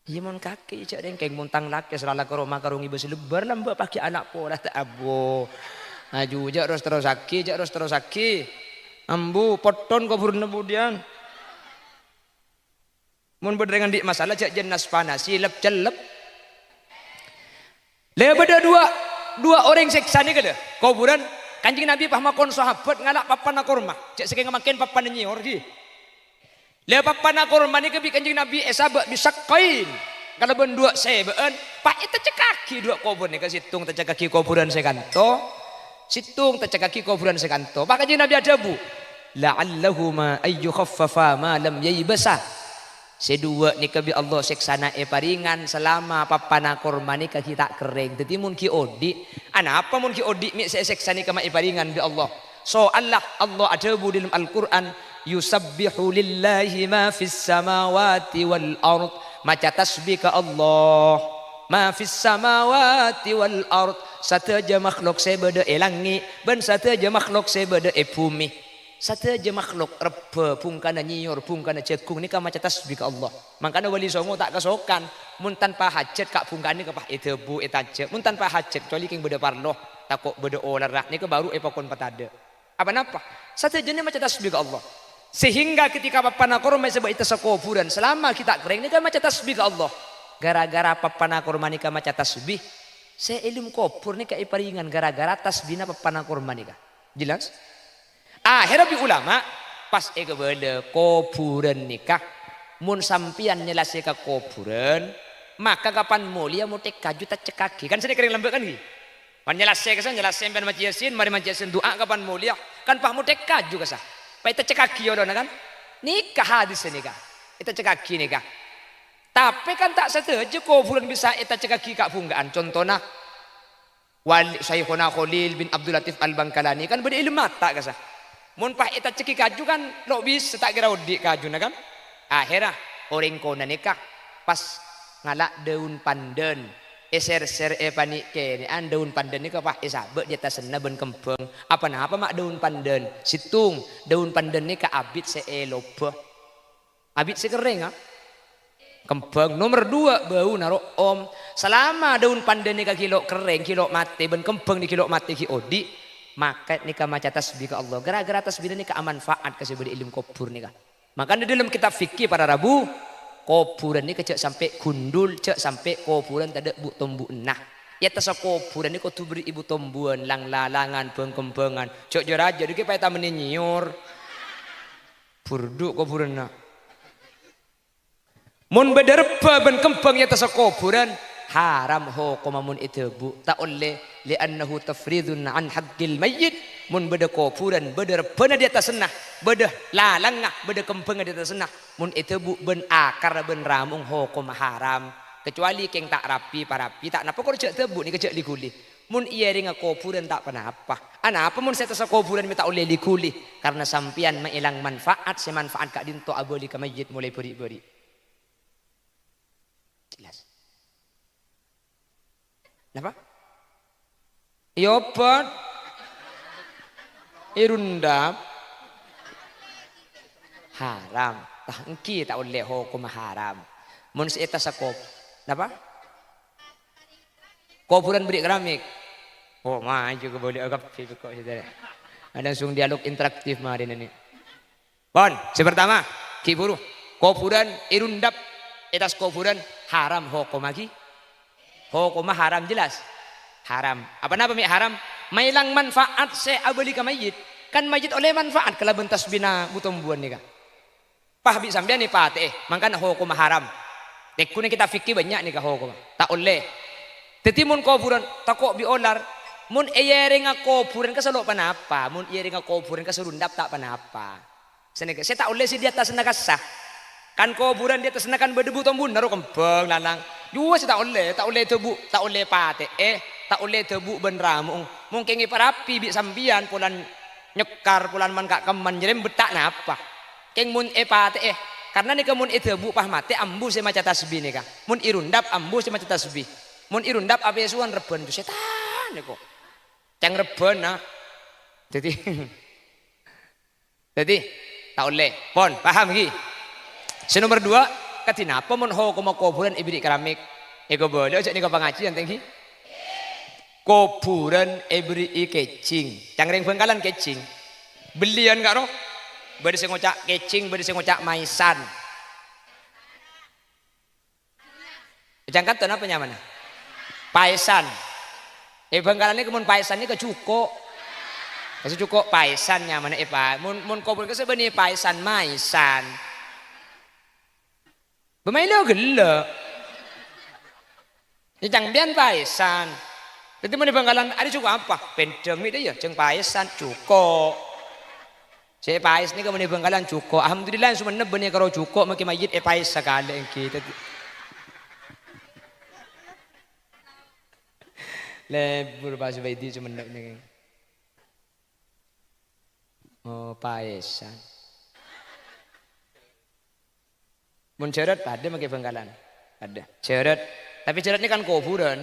Iya mon kaki cak dengkeng muntang laki serala ke rumah karung ibu selebar nambah pakai anak pola tak abo. Aju jak terus aki. Ambu poton kau burna budian. Mun berdengan di masalah cak jenas panas silap celep. Lebeda dua orang seksa ni kada. Kuburan Kanjeng Nabi pahmakon sahabat ngalak papan aku rumah. Cak sekeng makin papan nyior di. Lepas panah korban ni kebi Kanjeng Nabi esabak disakain. Kalau berdua sebeen, pak itu cekaki dua kubur ni ke situng tercekaki kuburan sekanto. Situng tercekaki kuburan sekanto. Pak Kanjeng Nabi ada bu. La'allahuma ayyu khaffafa ma lam yaybasa. Sedua ni kebi Allah seksana paringan selama papana korban ni kaki tak kering. Jadi mun ki odi. Apa mun ki odi mi seksa ni kama paringan bi Allah. So Allah ada bu dalam Al-Quran. Yusabbihu lillahi ma fis samawati wal ard. Maca tasbih ke Allah. Ma fis samawati wal ard. Sataja makhluk sebeda langit ben sataja makhluk sebeda bumi. Sataja makhluk rebe pungkana nyiur pungkana cekung ni ka maca tasbih ke Allah. Mangkana wali songo tak kesokan mun tanpa hajat kak pungkani ke pah etebu etaje. Mun tanpa hajat kecuali king beda parloh takok beda olarah ni ke baru epakon patada. Apa napa? Sataja ni maca tasbih ke Allah. Sehingga ketika papan korma sebab itu sekuburan selama kita kering ni kan maca tasbih ke Allah. Gara-gara papan korma ni kan maca tasbih, saya ilmu kubur ni kai paringan gara-gara tasbihna papan korma ni kan. Jelas? Akhirnya bi ulama pas bela kuburan nikah mun sampian nyelase ke kuburan maka kapan mulia mutek kaju tak cekaki kan sedek kering lembek kan ki. Pan nyelase kesan nyelase ben maca Yasin mari maca Yasin doa kapan mulia kan pah mutek kaju kesah. Pak itu cekaki ya kan? Nikah hadis nikah. Itu cekaki nikah. Tapi kan tak setuju kuburan bisa itu cekaki kak punggaan. Contohnya Wali Syekhuna Khalil bin Abdul Latif Al-Bangkalani kan berilmu mata kasah. Mun pah itu cekiki kaju kan lo bisa tak kira udik kaju kan? Akhirnya orang kona nikah pas ngalak daun pandan. Ser panik ke ni daun pandan ni ke pah sabek di atas sana ben kempeng apa mak daun pandan situng daun pandan ni ke abit seeloba Abit si kering ha. Kembang nomor 2 bau naro om. Selama daun pandan ni kilo kering, kilo mati, ben kembang ni kilo mati ki odi, maka ni ka maca tasbih ke Allah. Gara-gara tasbih ni ka manfaat kasih beri ilmu kubur ni ka. Maka di dalam kitab fikih para Rabu, kuburan ni kecek sampai gundul, cek sampai kuburan tak ada bu tombu nah. Ya tasa kuburan ni kau tu beri ibu tombuan, lang lalangan, bengkembangan, cek jeraja, dikit payah tamen nyiur, burdu kuburan nak. Mun bederpa ben kembang ya tasa kuburan haram hukumamun itu bu tak oleh li'annahu tafridun an haqqil mayyit mun beda kuburan bederpa di atas senah beda lalangah beda kembang di atas senah mun itu bu ben akar ben ramung hukum haram kecuali keng tak rapi parapi tak napa kau cek tebu ni kecek likuli mun iya ringa kuburan tak pernah apa ana apa mun saya tasa kuburan minta oleh likuli karena sampian mengilang manfaat semanfaat kak dinto aboli ka mayyit mulai beri-beri. Jelas. Kenapa? Iopot irundap haram. Tah engki tak oleh hukum haram. Mun seeta sakop. Kenapa? Kuburan beri keramik. Oh, mah juga boleh agak kok saudara. Ada langsung dialog interaktif mah ini. Bon, pertama, ki buru. Kuburan irundap etas kuburan haram hukum lagi. Hukum haram jelas. Haram. Apa nama haram? Mailang manfaat se abeli ka mayit. Kan mayit oleh manfaat kalau bentas bina butombuan ni ka. Pah bi sampean ni pate mangkana hukum haram. Tekune kita fikir banyak ni ka hukum. Tak oleh. Tetimun kuburan takok bi olar. Mun eyere nga kuburan ka salo panapa. Mun eyere nga kuburan ka surundap tak panapa. Senega saya tak oleh si di atas nakasah. Kan kuburan di atas nakan berdebu tombun naruh kembang lanang. Dua sih tak oleh tebu, tak oleh pate, tak oleh tebu ben ramung. Mungkin ngi parapi bi sambian pulan nyekar pulan man kak keman jadi betak napa. Keng mun pate karena ni kemun tebu pah mate ambu se maca tasbih ni ka. Mun irundap ambu se maca tasbih. Mun irundap abe suan reben tu setan ni kok. Cang reben nah. Jadi tak oleh. Pon paham lagi. Nomor 2 katina apa mun hukum kuburan ibri keramik ego boleh ojek ni kau pengajian tinggi kuburan ibri kecing cangring Bengkalan kecing belian gak roh beri ngocak kecing beri ngocak maisan jangkat tuh apa nyaman paisan Bengkalan ini kemun paisan ini ke cuko kasih cuko paisan nyaman pak mun kuburan ke sebenarnya paisan maisan Bemailo gelo. Ini cangbian paisan. Jadi mana Bengkalan ada cukup apa? Pendem itu ya, ceng paisan cukup. Saya pais ni kemudian Bengkalan cukup. Alhamdulillah semua nebeni kalau cukup makin majid pais sekali kita. Lebur pas bayi cuma nebeni. Oh paisan. Mun ceret ada makai Bengkalan ada ceret tapi ceret ini kan kuburan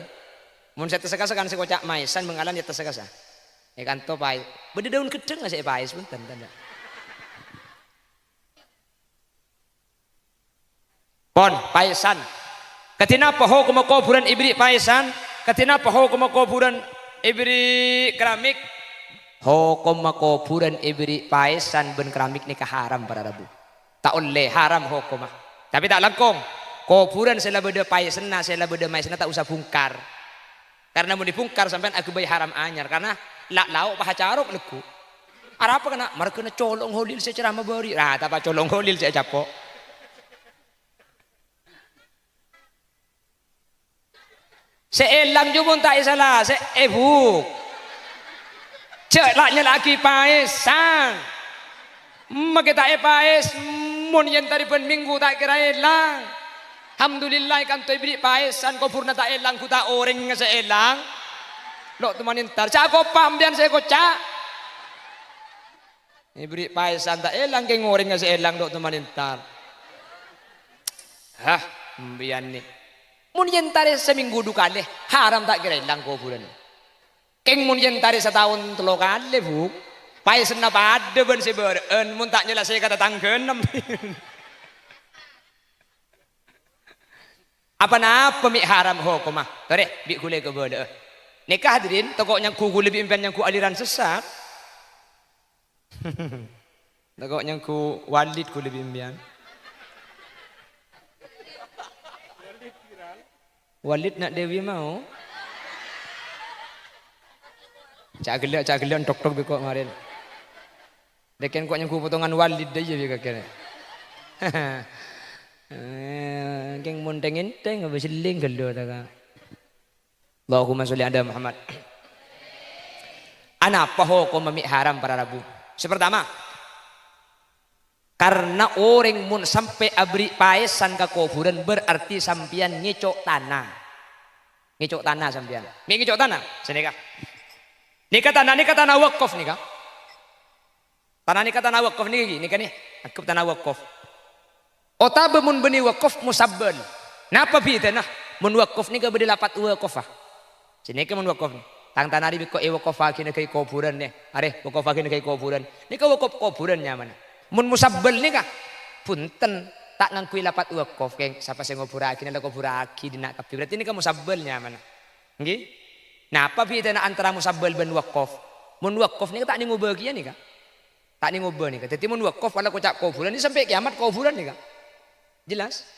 mun saya tersekasa kan saya kocak maisan Bengkalan ya tersekasa kan to pai beda daun kedeng nggak saya pais pun tanda pon paisan ketina poho kuma kuburan ibri paisan ketina poho kuma kuburan ibri keramik hukum kuburan ibri paisan ben keramik nikah haram para Rabu tak oleh haram hukumah tapi tak langkong kuburan saya beda paisena saya beda maisena tak usah bungkar karena mau dibungkar sampai aku bayar haram anyar karena lak lauk paha carok leku arah apa kena mereka kena colong holil saya ceramah beri nah tak colong holil saya capok seelang jumon tak salah buk cek laknya lagi paisan makai tak pais mun yang tadi pen minggu tak kira elang. Alhamdulillah kan tu ibri paisan kau purna tak elang ku tak orang ngase elang. Lok teman intar. Cak kau pambian saya kocak. Ibri paisan tak elang ke orang ngase elang lok teman intar. Hah, mbian ni. Mun yang tadi seminggu dua kali haram tak kira elang kau purna. Keng mun yang tadi setahun telo kali bu. Paisan apa ada ben seberen mun tak nyelesai kata tanggen Apa mi haram hukumah. Tore bi kule ke bodoh. Nikah hadirin tokoknya ku lebih impian yang ku aliran sesat. Tokoknya ku walid ku lebih impian. Walid nak Dewi mau. Cak gelak tok beko kemarin. Deken kok yang ku potongan walid aja bi kakek. Keng munteng enteng apa seling gelo ta ka. Allahumma sholli ala Muhammad. Apa hukum mami haram para rabu? Sepertama, karena orang mun sampai abri paesan ke kuburan berarti sampian ngicok tanah. Ngicok tanah sampian. Ngicok tanah, senika. Nikah tanah wakaf nikah. Tanah nikah tanah wakaf nih nih. Aku tanah wakaf. Ota bemun beni wakaf musabbal. Napa bida nah? Mun wakaf nikah bedi lapat wakaf ah. Sini ke mun wakaf nih. Tang tanah di biko wakaf akhirnya kayak kuburan nih. Are wakaf akhirnya kayak kuburan. Nikah wakaf kuburan nyaman. Mun musabbal nikah. Punten tak ngangkui lapat wakaf kayak siapa sing ngobur akhirnya la kubur akhir dina kapi. Berarti nikah musabbal nyaman. Nggih? Nah apa beda antara musabbal dan wakaf? Mun wakaf nikah tak ningu bagian nikah. Tak ningu nikah. Jadi mun wakaf wala kocak kuburan ini sampai kiamat kuburan nikah. Jelas?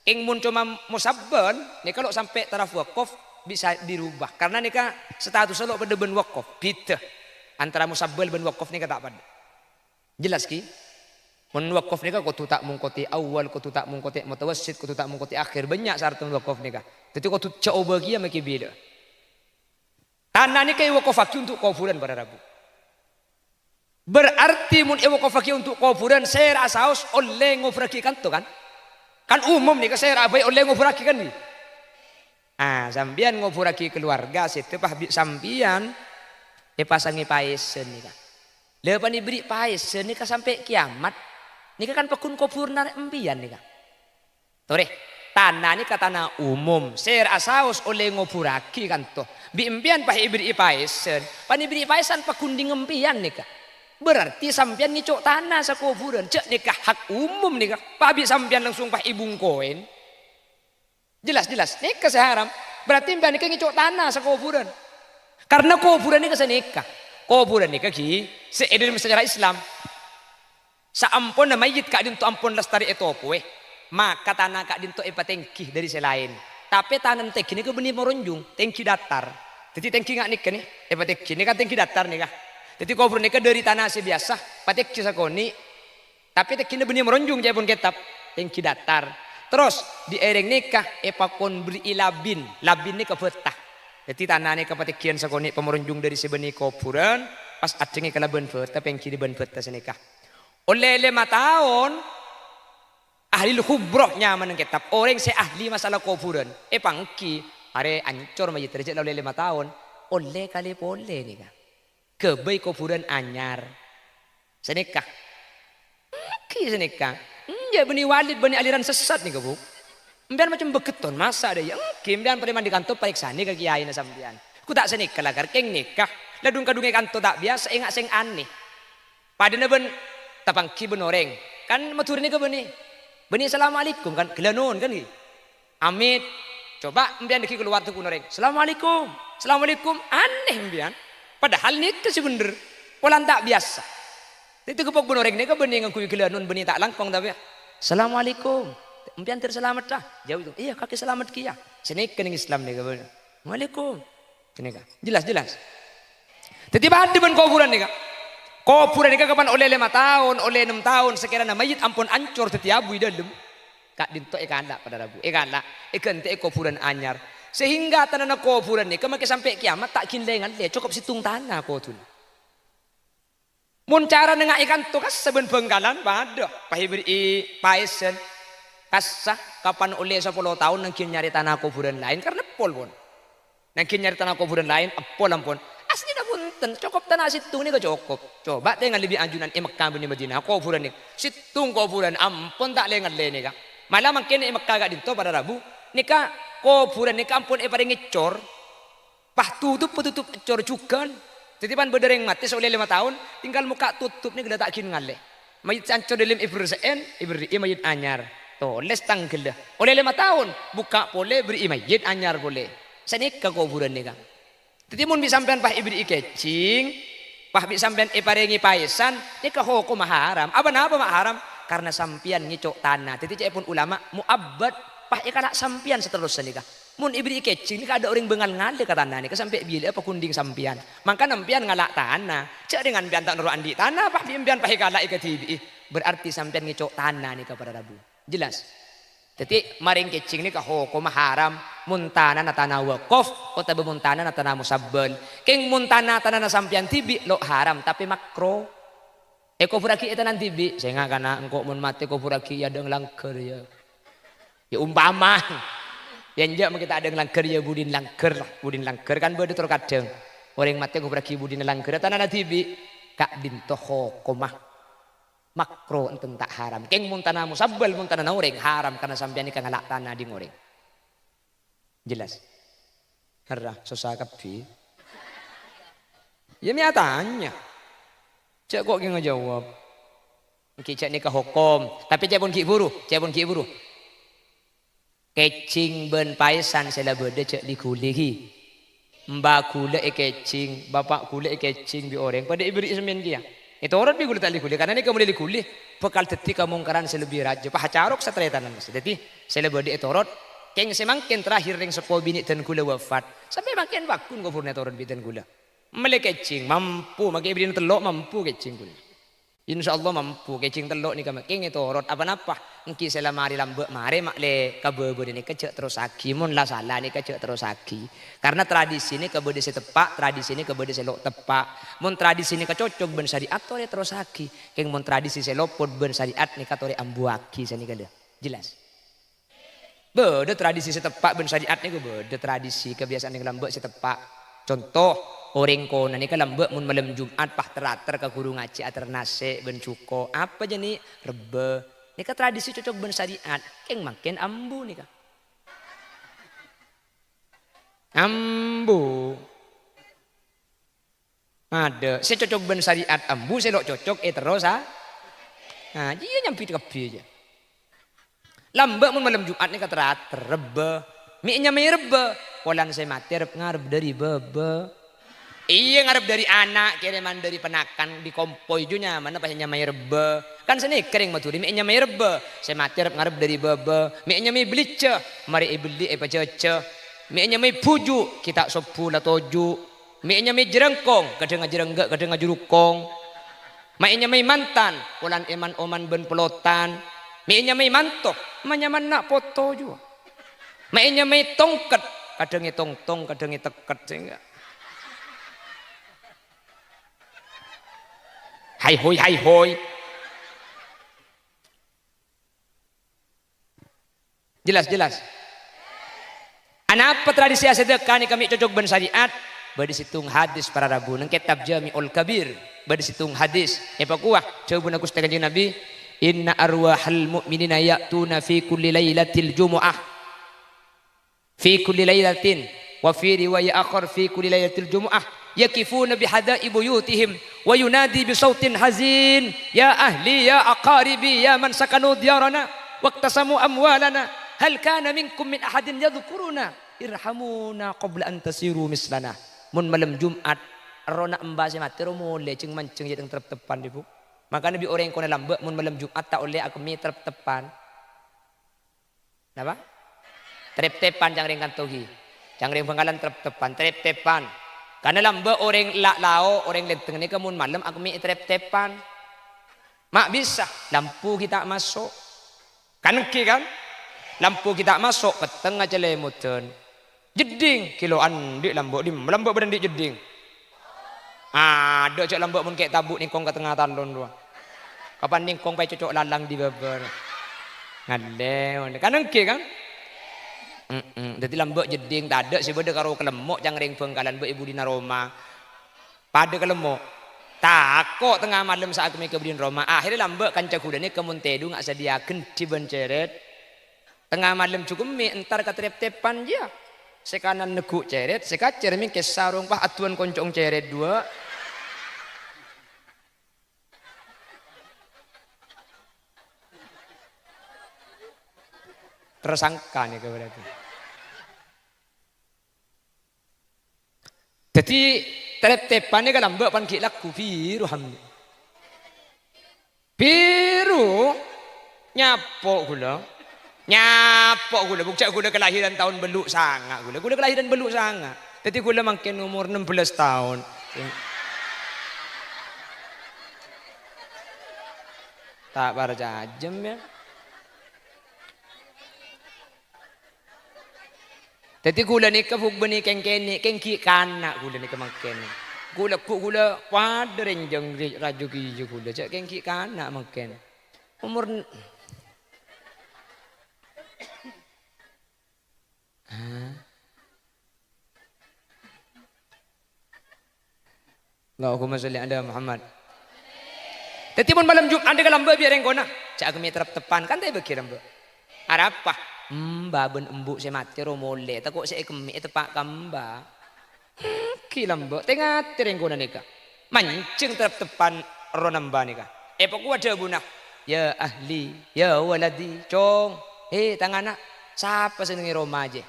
Ing mun cuma musabbal, nih kalau sampai taraf wakaf bisa dirubah karena nikah status lo pada ben wakaf beda antara musabbal ben wakaf nikah tak pada. Jelas ki? Mun wakaf nikah kudu tak mungkoti awal, kudu tak mungkoti mutawassit, kudu tak mungkoti akhir banyak syarat wakaf nikah. Jadi kudu jauh bagian maki beda. Tanah nikah wakaf untuk kuburan pada Rabu. Berarti mun wakaf untuk kuburan saya rasaus oleh ngofraki kan tuh kan? Kan umum nih saya abai oleh ngofraki kan nih. Ah, sambian ngofraki keluarga situ pah sambian dipasangi paesen nih kan. Lepas diberi paesen nih kan sampai kiamat. Nih kan pekun kubur narik embian nih kan. Tore, tanah nih tanah umum. Saya asaus oleh ngofraki kan tuh. Bi embian pah ibri paesen. Pan ibri paesen pekun di embian nih kan. Berarti sampian ngicok tanah sa kuburan. Cek nikah hak umum nikah. Pabi sampian langsung pah ibung koin. Jelas. Nikah seharam. Berarti mbak nikah ngicok tanah sa kuburan. Karena kuburan nikah senikah. Kuburan nikah ki. Seedil sejarah Islam. Saampun na mayit kak dinto ampun lestari etopo maka tanah kak dinto ipatengki dari selain. Tapi tanah tengki nikah benih merunjung. Tengki datar. Jadi tengki ngak nikah nih. Ipatengki nikah tengki datar nikah. Jadi kubur nikah dari tanah biasa, patek kisah koni, tapi tekini benih meronjung jaya pun ketap, tengki datar. Terus di ereng nikah, epakon beri labin nikah betah. Jadi tanah nikah patekian sakoni pemeronjung dari sebenih kuburan, pas acengi kala ben betah, pengki di ben betah senikah. Oleh 5 tahun, ahli khubroh nyaman ng ketap, orang se ahli masalah kuburan, pangki, are ancor majid terjadi oleh 5 tahun, oleh kali boleh nikah. Kebaik kuburan anyar senikah senikah ya benih walid benih aliran sesat nih kebu mbian macam beketon masa ada yang kimbian pada mandi kantor periksa nih ke kiai na sambian ku tak senikah lah keng nikah ladung kadunge kantor tak biasa enggak seng aneh pada ben tapangki benoreng kan matur nih ke benih assalamualaikum kan gelanon kan nih amit coba mbian deki keluar tuh kunoreng assalamualaikum aneh mbian. Padahal nikah sih bener, walau tak biasa. Itu kepok benoreng nikah benih ngakui gelanon benih tak langkong tapi. Assalamualaikum, empian terselamat dah. Jauh itu, iya kaki selamat kia. Senikah nih Islam nikah bener. Waalaikum, senikah. Jelas. Tiba-tiba ada ben kuburan nikah. Kuburan nikah kapan oleh 5 tahun, oleh 6 tahun. Sekiranya mayit ampun ancur tetiabu di dalam. Kak dinto anda pada rabu, anda ikente kuburan anyar. Sehingga tanah kuburan ni kemaki sampai kiamat tak kinlengan le cukup situng tanah kotun. Mun cara nengak ikan tu kas seben bengkalan pada pahibri paesen kasah kapan oleh 10 tahun nangkin nyari tanah kuburan lain karena pol pun. Nangkin nyari tanah kuburan lain pol ampun. Asli dah punten cukup tanah situng ni ke cukup. Coba dengan lebih anjunan Mekah bin Madinah kuburan ni situng kuburan ampun tak lengan le ni ka. Malah makin Mekah gak dinto pada Rabu nikah kuburan ni kampun pada ngecor pah tutup cor juga jadi pan bedereng mati oleh 5 tahun tinggal muka tutup ni gila tak kin ngale mayit ancor dalam ibru sen ibri mayit anyar Toles tanggal dah. Oleh 5 tahun buka boleh beri masjid anyar boleh. Senika kuburan nika. Jadi mun bisa sampean pah ibri kecing, pah bisa sampean parengi paesan, nika hukum haram. Apa napa mak haram? Karena sampian ngicok tanah. Jadi cek pun ulama muabbad pah ikala sampian seterusnya nika. Mun ibri kecing nika ada orang bengal ngale ke tanah nika sampai bila apa kunding sampian. Maka nampian ngalak tanah. Cek dengan pian tak nuru andi tanah pah pian pah ikala ikatibi. Berarti sampian ngicok tanah nika pada Rabu. Jelas. Jadi maring kecing ni hukum haram muntana na tanah wakaf atau muntana na tanah musabbal. Keng muntana tanah na sampian tibi lo haram tapi makro. Eko puraki itu nanti tibi. Saya nggak kana engkau mun mati ko puraki ya deng langker ya. Ya umpama. Yang jauh kita ada langker ya budin langker lah. Budin langker kan berde terkadang. Orang mati ko puraki budin langker tanah na tibi. Kak bintoh hukumah. Makro enten tak haram. Keng muntana musabbal muntana naureng haram karena sampean ikan ngalak tanah di ngoreng. Jelas. Harah susah kapi. Ya tanya. Cek kok ngejawab. Ki cek nikah hukum, tapi cek pun ki buru, cek pun ki buru. Kecing ben paesan sela bede cek dikulihi. Mbak kule kecing, bapak kule kecing bi orang pada ibri semen dia. Itu orang bi tak likuli karena ini kamu likuli bekal teti kemungkaran selebih raja pah carok setretanan jadi selebih itu orang keng semakin terakhir yang sepo bini dan gula wafat sampai makin bakun gofurnya orang bi dan gula melek kecing mampu makai bini telok mampu kecing gula insyaallah mampu kecing telok nih kamu keng itu orang apa engki selama hari lambek mare makle kabebe ini kecek terus aki mun lah salah nih kecek terus aki karena tradisi ini kabebe tepak tradisi ini kabebe selok tepak mun tradisi ini kecocok ben syariat tore terus aki keng mun tradisi selopod ben syariat nih katore ambu aki sani kada jelas bede tradisi setepak ben syariat nih bede tradisi kebiasaan yang lambek setepak contoh orang kona nih lambek mun malam Jumat pah terater ke guru ngaji ater nase ben cuko apa jadi rebe nih tradisi cocok ben syariat keng makin ambu nih ambu ada saya cocok ben syariat ambu saya lo cocok terus nah dia nyampi kepi aja lambek mun malam Jumat nih terater rebe mie rebe polan saya mati ngarep dari bebe iya ngarep dari anak kiriman dari penakan di kompoi junya mana pas nyamai rebe kan seni kering maturi mi nyamai rebe saya mati ngarep dari bebe mi nyamai belice mari ibeli apa cece mi nyamai puju kita sopu la toju mi nyamai jerengkong kadang jerengga kadang jurukong mi nyamai mantan pulan eman oman ben pelotan mi nyamai mantok manyaman nak foto juga mi nyamai tongket kadang tong kadang teket sehingga hai hoi. Jelas. Apa tradisi sedekah ni kami cocok ben syariat? Bade situng hadis para rabu nang kitab Jami'ul Kabir. Bade situng hadis. Apa kuah? Coba aku setengah Nabi. Inna arwahal mu'minina ya'tuna fi kulli lailatil jumu'ah. Fi kulli lailatin wa fi riwayat akhar fi kulli lailatil jumu'ah. Yakifuna bihada'i buyutihim wa yunadi bisautin hazin ya ahli ya aqaribi ya man sakanu diyarana waqtasamu amwalana hal kana minkum min ahadin yadhkuruna irhamuna qabla an tasiru mislana mun malam Jumat rona embase mati romole ceng manceng jadi terep-tepan ibu makanya bi orang kona lambe mun malam Jumat tak oleh aku mi terep-tepan napa terep-tepan jangan ring kantohi jangan ring bangkalan terep-tepan terep-tepan karena lamba orang lao orang lenteng ini kemun malam aku mi tep-tepan mak bisa lampu kita masuk kan lampu kita masuk peteng aja lemutan jeding kiloan di lampu badan di jeding ada cok lampu mun kayak tabuk ningkong ke tengah talon dua kapan ningkong pai cocok lalang di babar ngade kan jadi lambek jeding tak ada sih beda karo kelemok jangan ring bengkalan be ibu dina Roma pada kelemok takok tengah malam saat kami ke Budin Roma akhirnya lambek kanca kuda ni kemuntedu nggak sediakan di benceret tengah malam cukup mi entar ketrep-tepan dia sekanan neguk ceret sekacer mi kesarung pah atuan koncong ceret dua tersangka nih berarti. Jadi terep-tepan ini kalau mbak pan laku biru hamil. Biru nyapok gula. Nyapok gula, bukti gula kelahiran tahun beluk sanga gula. Gula kelahiran beluk sanga. Jadi gula makin umur 16 tahun. Tak berjajem ya. Jadi gula ni kebuk beni kengkeni kengki kanak gula ni kemakin. Gula pada renjang raju kiju gula cak kengki kanak makin. Umur Allahumma sholli ala Muhammad. Jadi pun malam Jumat ada lamba biar yang kona. Cak aku terap tepan kan tak berkira mbak. Ada apa? Babun embuk saya mati romole. Takut saya kemi tepak kamba. Kilam mbak. Tengah tereng kona nika. Mancing terap tepan ronamba nika. Pokok ada buna. Ya ahli, ya waladi, cong. Tangan nak. Siapa senengi Roma aja?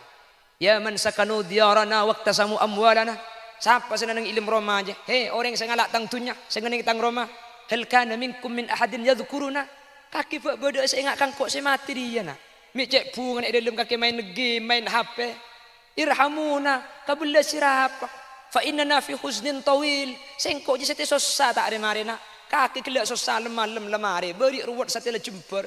Ya man sakanu diyarana waktu samu amwalana. Siapa senang ilmu Roma aja? Orang yang sengalak tangtunya, senang tang Roma. Hal kana minkum min ahadin yadhkuruna. Kaki buat bodoh saya ingat kangkok saya mati dia nak. Mi cek bungan dalam kaki main game, main HP. Irhamuna kabula sirapa. Fa inna fi huznin tawil. Sengkok je sete sosa tak ada marina. Kaki kelak sosa lemah lemari. Beri ruwet satela jemper.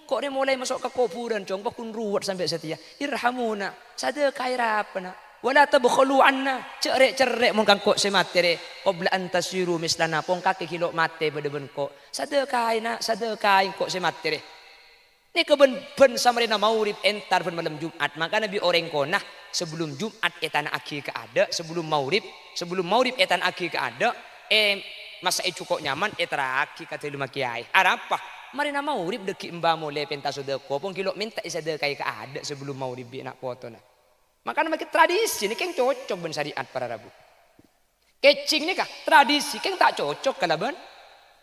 Kok ni mulai masuk ke kuburan cong. Bakun ruwet sampai setia. Irhamuna. Sada kaira apa nak. Wala tabkhulu anna cerek mun kangkok se mate re qabla an tasiru mislana pong kaki kilo mate bede-ben kok sedekah kok se mate re ni keben samarina maurib entar ben malam Jumat maka Nabi orang konah sebelum Jumat etan aki ke ada sebelum maurib etan aki ke ada masa cukup nyaman etara aki kata lima kiai apa marina maurib deki mbah mole pentas sedekah pong kilo minta sedekah ke ada sebelum maurib nak foto nah. Makanya makin tradisi ini kan cocok ben syariat para rabu. Kecing ni kah tradisi kan tak cocok kalau ben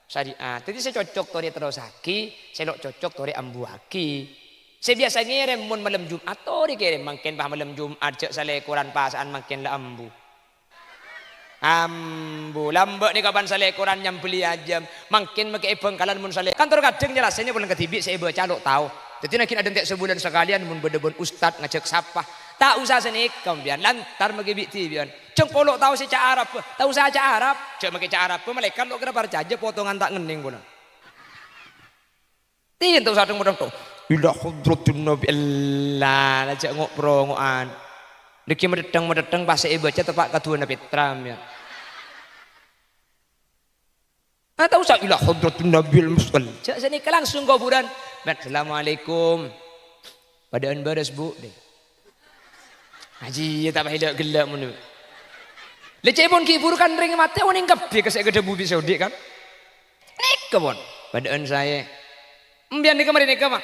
syariat. Jadi saya cocok tori terosaki, saya cocok tori ambuaki. Saya biasa ngirim mun malam Jumat tori kirim makin bah malam Jumat cek sale Quran pasaan makin la ambu. Ambu lambak ni kapan sale Quran yang beli aja makin make bengkalan mun sale. Kantor kadang jelasnya bulan ketibi saya baca lo tahu. Jadi nak ada entek sebulan sekalian mun bede-ben ustad ngajak sapah. Tak usah senik kemudian lantar magi biti bian. Cengkolok tahu si cak Arab, tahu saya cak Arab. Cak magi cak Arab, malaikat lo kena parjaja potongan tak ngening guna. Tin tahu satu mudah tu. Ila khudratun nabi Allah, cak ngok prongoan. Deki medeteng pas saya baca tepak kedua Nabi Tram ya. Tahu saya ila khudratun nabi al-musal. Cak senik langsung kuburan. Assalamualaikum. Padaan baras bu deh. Haji ya tak payah gelak menu. Leceh pun kibur kan ring mati oning kebi kesek gede bubi Saudi kan. Nek kebon padaan saya. Mbian di kemarin nek mah.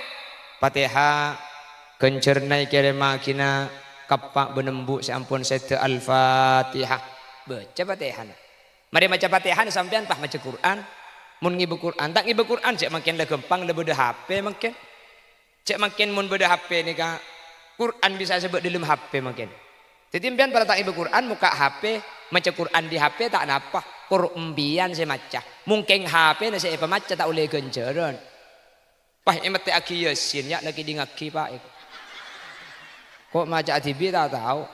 Fatihah kencernai kere makina kapak benembu seampun sete al-Fatihah. Baca Fatihah. Mari baca Fatihah sampean pah baca Quran. Mun ngibu Quran tak ngibu Quran cek makin le gampang le beda HP makin. Cek makin mun beda HP ni ka Quran bisa sebut dalam HP makin. Jadi impian pada tak ibu Quran muka HP maca Quran di HP tak napa. Quran saya maca. Mungkin HP nasi apa maca tak boleh genceran. Pah emate aki Yasin ya lagi di ngaki pak. Kok maca TV tak tahu.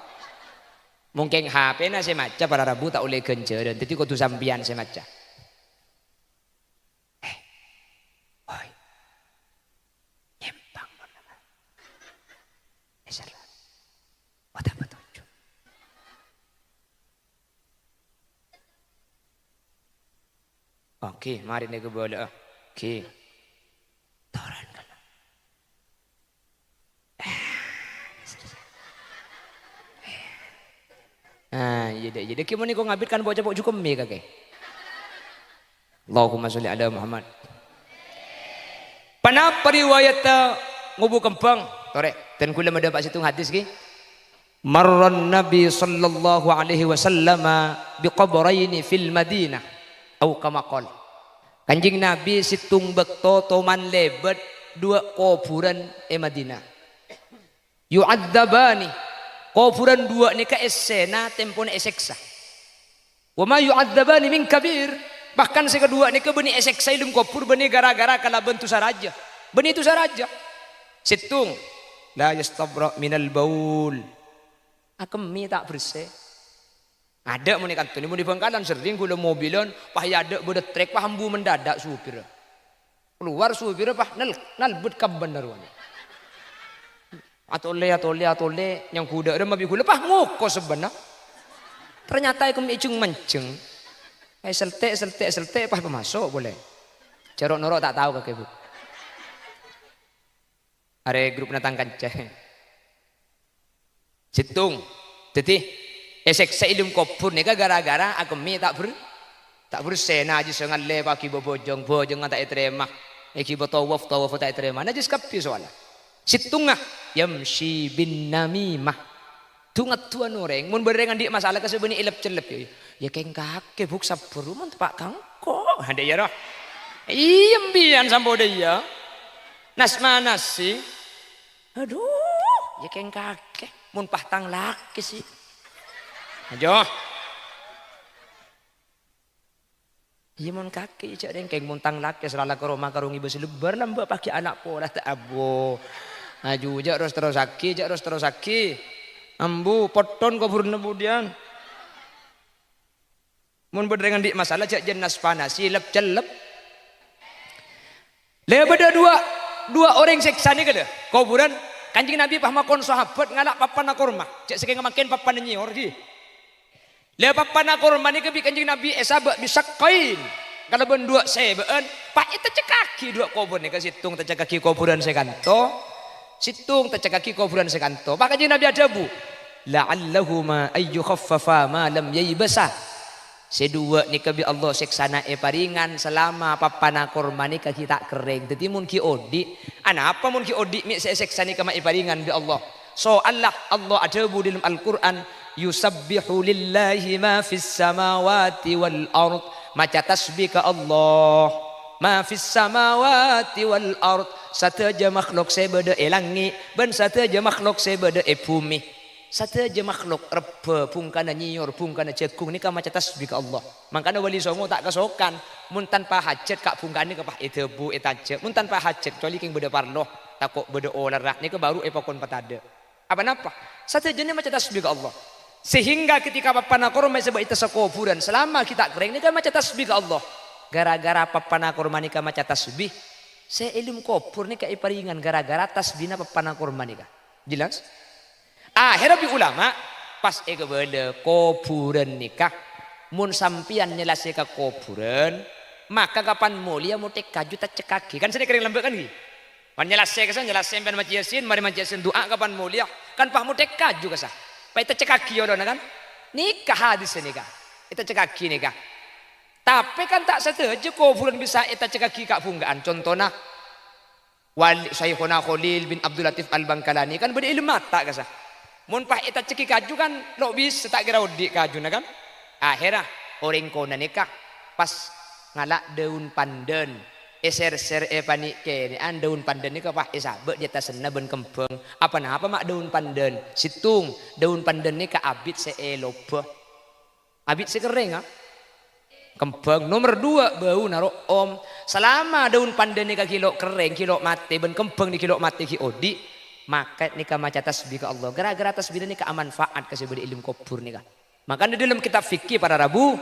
Mungkin HP nasi maca pada Rabu tak boleh genceran. Jadi kau tu sambian saya maca. Oke, mari nego bola. Oke. Toran kan. Jadi kimo ni ko ngabit kan bocah bocah cukup mi kakek. Allahumma sholli ala Muhammad. Panapa riwayat ngubu kempang, tore. Dan kula mendapat situng hadis ki. Marran Nabi sallallahu alaihi wasallam biqabraini fil Madinah. Au kamakol. Kanjing Nabi situng bekto toman lebet dua kuburan Madinah. yu'adzabani kuburan dua ni ka esena tempone eseksa wa ma yu'adzabani min kabir bahkan si kedua ni ka beni eseksa ilum kubur beni gara-gara kala bentu saraja beni itu saraja situng la yastabra minal baul akemi tak bersih ada muni kanto ni muni Bangkalan sering gula mobilan pah ada beda trek pah hambu mendadak supir keluar supir pah nalbut kaban narwan atole yang kuda ada mabi gula pah ngoko sebenarnya ternyata ikum icung menceng selte pah pemasok boleh cerok norok tak tahu kakek bu are grup natang kancah situng jadi esek seilum kopur nika gara-gara aku mi tak bersena aja sengal le pagi bojong tak terima iki tawaf tak terima najis kapi soalnya situngah yamshi bin namimah tungat tuan orang mun berengan di masalah kasebeni ilep celep ya keng kake buk sabur mun pak kangko hande ya roh iem bian sampo dia nasi aduh ya keng kake mun pahtang laki sih ajo iya mon kaki cak dengkeng muntang laki serala ke rumah karung ibu selebar nambah pakai anak pola tak abo aju jak terus saki ambu poton kabur nebudian mun berdengan di masalah cak jenas panas silap celep lebeda dua orang seksa ni kada kuburan kanjing Nabi pahmakon sahabat ngalak papan aku rumah cak sekeng makin papan nyior gi lepas panah korban ni kebi kanjing Nabi esabak disakain kalau berdua sebeen pak itu cekaki dua kubur ni ke situng tercekaki kuburan sekanto situng tercekaki kuburan sekanto pak kanjing Nabi ada bu la'allahuma ayyu khaffafa ma lam yaybasa sedua ni kebi Allah seksana paringan selama papanah korban ni kaki tak kering jadi mun ki odi ana apa mun ki odi mi seksa ni kama paringan bi Allah so Allah ada bu dalam Al-Qur'an yusabbihu lillahi ma fis samawati wal ard maca tasbih ke Allah ma fis samawati wal ard sataja makhluk sebeda langi ben sataja makhluk sebeda bumi sataja makhluk rebe pungkana nyiur pungkana cekung ni ka maca tasbih ke Allah makana wali songo tak kesokan mun tanpa hajat kak pungkani ke pah etebu etaje mun tanpa hajat kecuali king beda parloh takok beda olarah ni ke baru epakon patada apa napa sataja ni maca tasbih ke Allah sehingga ketika papan korma sebab itu sekuburan selama kita kering ni kan maca tasbih ke Allah gara-gara papan korma ni kan maca tasbih saya ilmu kubur ni kai paringan gara-gara tasbihna papan korma ni kan jelas akhirnya bi ulama pas bela kuburan nikah mun sampian nyelase ke kuburan maka kapan mulia mutek kaju tak cekaki kan sini kering lembek kan ni pan nyelase kesan nyelase ben maca yasin mari maca yasin doa kapan mulia kan pah mutek kaju kesah pak itu cekaki ya kan nikah hadis nikah itu cekaki nikah tapi kan tak setuju kuburan bisa itu cekaki kak punggaan contohnya wali Syekhuna Khalil bin Abdul Latif Al-Bangkalani kan beda ilmu mata kasah mun pah itu cekiki kaju kan lo bisa tak kira udik kaju kan akhirnya orang kona nikah pas ngalak daun pandan ser panik ke ni daun pandan ni ke pah sabek di atas sana ben kembang apa mak daun pandan situng daun pandan ni ke abit seeloba abit sekering kembang nomor 2 bau narok om selama daun pandan ni ke kilo kering kilo mati ben kembang ni kilo mati ki odi maka ni ke maca tasbih ke Allah gara-gara tasbih ni ke manfaat ke sebab ilmu kubur ni ka makanya dalam kitab fikih para rabu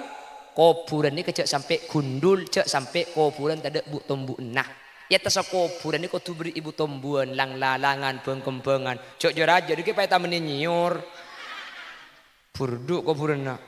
kuburan ni kecek sampai gundul cek sampai kuburan tak ada bu tombu nah ya tas kuburan ni kau tu beri ibu tombuan lang lalangan bengkembengan cek jeraja dikit payah tamen nyiur burdu kuburan nak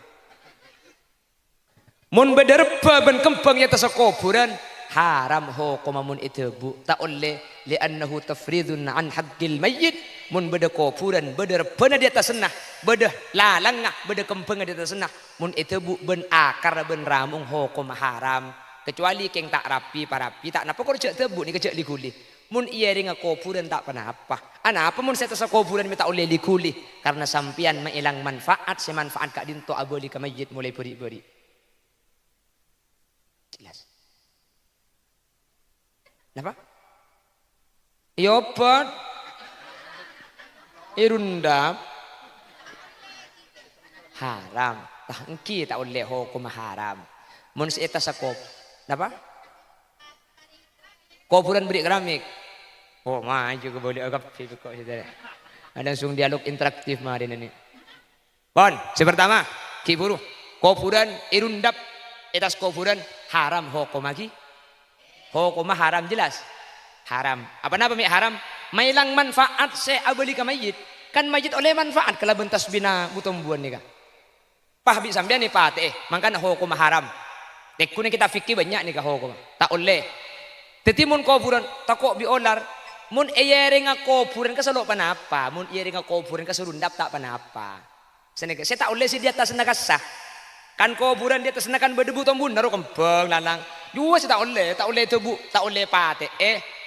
mun bederpa bengkembang ya tas kuburan haram hukumamun itu bu tak oleh li'annahu tafridun an haqqil mayyit mun beda kuburan beda pena di atas senah beda lalangah beda kempeng di atas senah mun itu bu ben akar ben ramung hukum haram kecuali keng tak rapi parapi tak napa kok cek tebu ni kecek likuli mun iya ring kuburan tak pernah apa ana apa mun saya tas kuburan minta oleh likuli karena sampian mengilang manfaat semanfaat kak dinto aboli ka mayyit mulai beri-beri jelas apa? Iya pot. irundap haram. Tah engki tak oleh hukum haram. Mun seeta sakop. Napa? Kuburan beri keramik. Oh, mah juga boleh agak kok saudara. Ada langsung dialog interaktif mah ini. Bon, sepertama, ki buru. Kuburan irundap etas kuburan haram hukum lagi. Hukum haram jelas. Haram. Apa nama haram? Mailang manfaat se abeli ka mayit. Kan mayit oleh manfaat kalau bentas bina butumbuan ni ka. Pah bi sampean ni pate mangkana hukum haram. Tekune kita fikir banyak ni ka hukum. Tak oleh. Tetimun kuburan takok bi olar. Mun eyere nga kuburan ka salo panapa. Mun eyere nga kuburan ka surundap tak panapa. Senega saya tak oleh si di atas nakasah. Kan kuburan di atas nakan berdebu tombun naruh kembang lanang. Dua saya tak oleh tebu, tak oleh pate.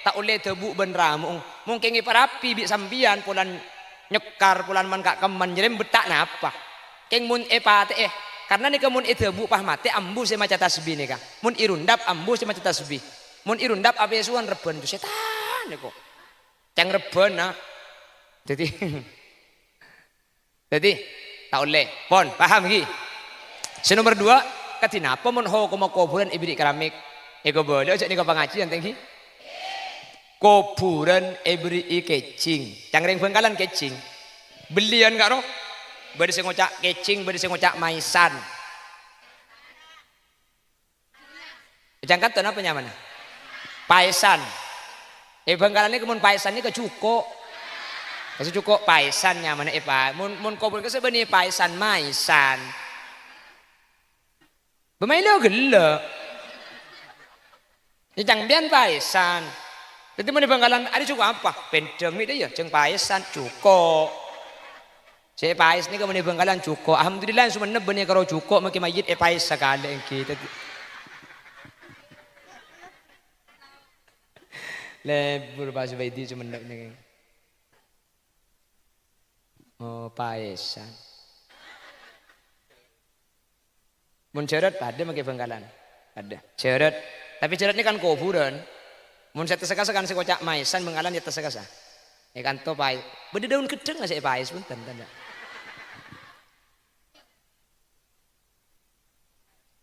Tak oleh tebu benramung. Mungkin ngiparapi bi sambian pulan nyekar pulan man kak keman jadi betak napa. Keng mun pate karena ni kemun tebu pah mate ambu saya macam tasbih ni kah. Mun irundap ambu saya macam tasbih. Mun irundap abe suan reben tu setan ni kok. Cang reben nah. Jadi tak oleh. Pon paham lagi. Nomor 2, katinapa mun hukum kuburan ibrik keramik. Ego boleh ajak ni ke pengajian tinggi. Kuburan ibrik kecing. Cangring Bengkalan kecing. Belian gak roh? Bade sing ngocak kecing, bade sing ngocak maisan. Jangkat tu apa nyaman? Paisan. Bengkalan ni kemun paisan ni ke cuko. Kasi cuko paisan nyaman pa. Mun kuburan ke sebenarnya paisan maisan. Bemailo gelo. Ni jangbian paisan. Jadi mana Bengkalan ada cukup apa? Pendeng ni dia jeng paisan cukup. Saya pais ni ke mana Bengkalan cukup. Alhamdulillah semua nebe ni kalau cukup makin mayit pais sekali kita. Lebur bahasa baiti cuma nebe ni. Oh paisan. Mun ceret ada makin Bengkalan. Ada. Ceret. Tapi ceret ni kan kuburan. Mun saya tersekasa kan saya kocak maisan Bengkalan dia tersekasa. Ikan to pais. Beda daun kedeng saya pais pun tanda.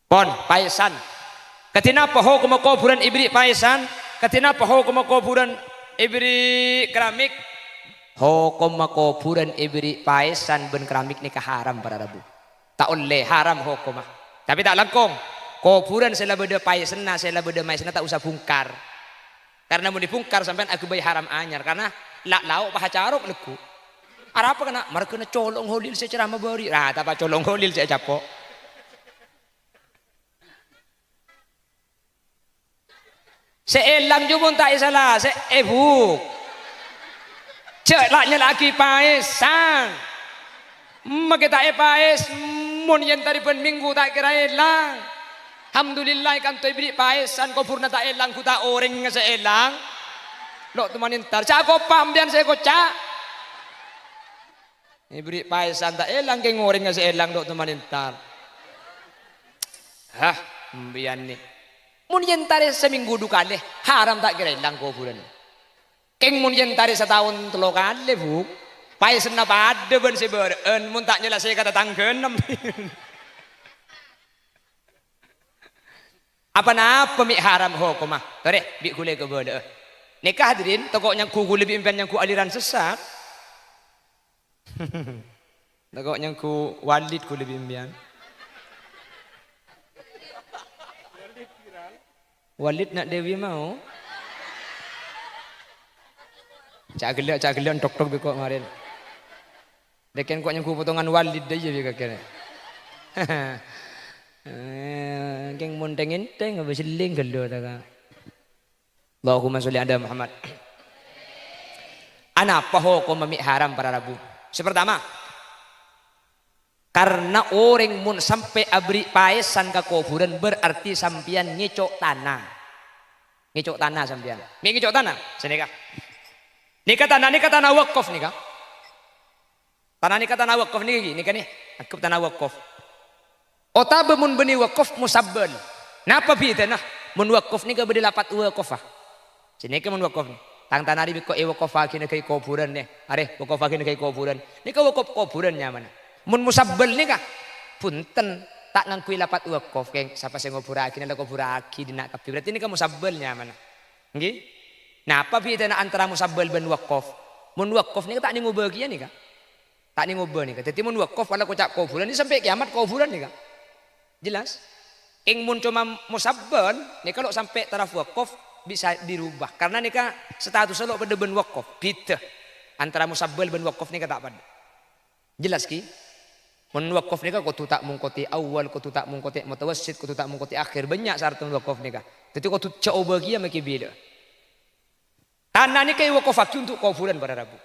Pon paisan. Katina poho kuma kuburan ibri paisan. Katina poho kuma kuburan ibri keramik. Ho kuma kuburan ibri paisan ben keramik ni haram para rabu. Tak oleh haram ho kuma. Tapi tak langkong. Kuburan saya beda paisena, saya beda maisena tak usah bungkar. Karena mau dibungkar sampai aku bayar haram anyar karena lak lauk paha carok leku. Ara apa kena? Mereka kena colong holil saya ceramah bari. Nah, tak apa colong holil saya capok. Seelang jumon tak salah, seebuk. Cek laknya lagi paisan. Makita pais. Mun yang tadi pen minggu tak kira elang. Alhamdulillah kan tu ibrik paisan ko purna tak elang ku tak orang nga sa elang. Lo teman intar. Cak ko pambian saya ko cak. Ibrik paisan tak elang keng orang nga sa elang lo teman intar. Hah, mbian ni. Mun yang tadi seminggu dua kali haram tak kira elang ko puran. Keng mun yang tadi setahun telo kali bu. Paisan apa ada ben seberen mun tak nyela saya kata tangkeun. Apa napa mi haram hukum mah? Tore bi kule ke bodoh. Nikah hadirin tokoknya ku lebih impian yang ku aliran sesat. Tokoknya ku walid ku lebih impian. Walid nak Dewi mau? Cak gelak tok beko kemarin. Deken kok yang ku potongan walid aja bi kakek. Keng muntengin teng habis seling gelo ta. Allahumma sholli ala Muhammad. Ana apa hukum mami haram para rabu? Pertama, karena orang mun sampai abri paesan ke kuburan berarti sampian ngicok tanah. Ngicok tanah sampian. Ngicok tanah, senika. Nikah tanah wakaf nikah. Tanah nikah tanah wakaf nih aku tanah wakaf. Otabe mun beni wakaf musabbal. Napa bi tanah? Mun wakaf ni ka bedi lapat wakaf ah. Sini ke mun wakaf ni. Tang tanah di ko wakofaki na kay kuburan nih. Are wakofaki na kay kuburan. Nika wakop kuburan nyaman. Mun musabbal nika punten tak ngangkui lapat wakof keng sapa sing nguburaki na kuburaki dina kapi. Berarti nika musabbal nyaman. Nggih? Nah, apa bedana antara musabbal ben wakof? Mun wakof nika tak ningu bagian nika. Tak ningu nika. Dadi mun wakof wala kocak kuburan ini sampai kiamat kuburan nika. Jelas? Ing mun cuma musabbal nika kalau sampai taraf wakof bisa dirubah karena nika status lo pada ben wakof beda antara musabbal ben wakof nika tak pada jelas ki mun wakof nika kudu tak mungkoti awal kudu tak mungkoti mutawassit kudu tak mungkoti akhir banyak syarat wakof nika jadi kudu coba bagia maki beda tanah nika wakofaki untuk kuburan pada rabu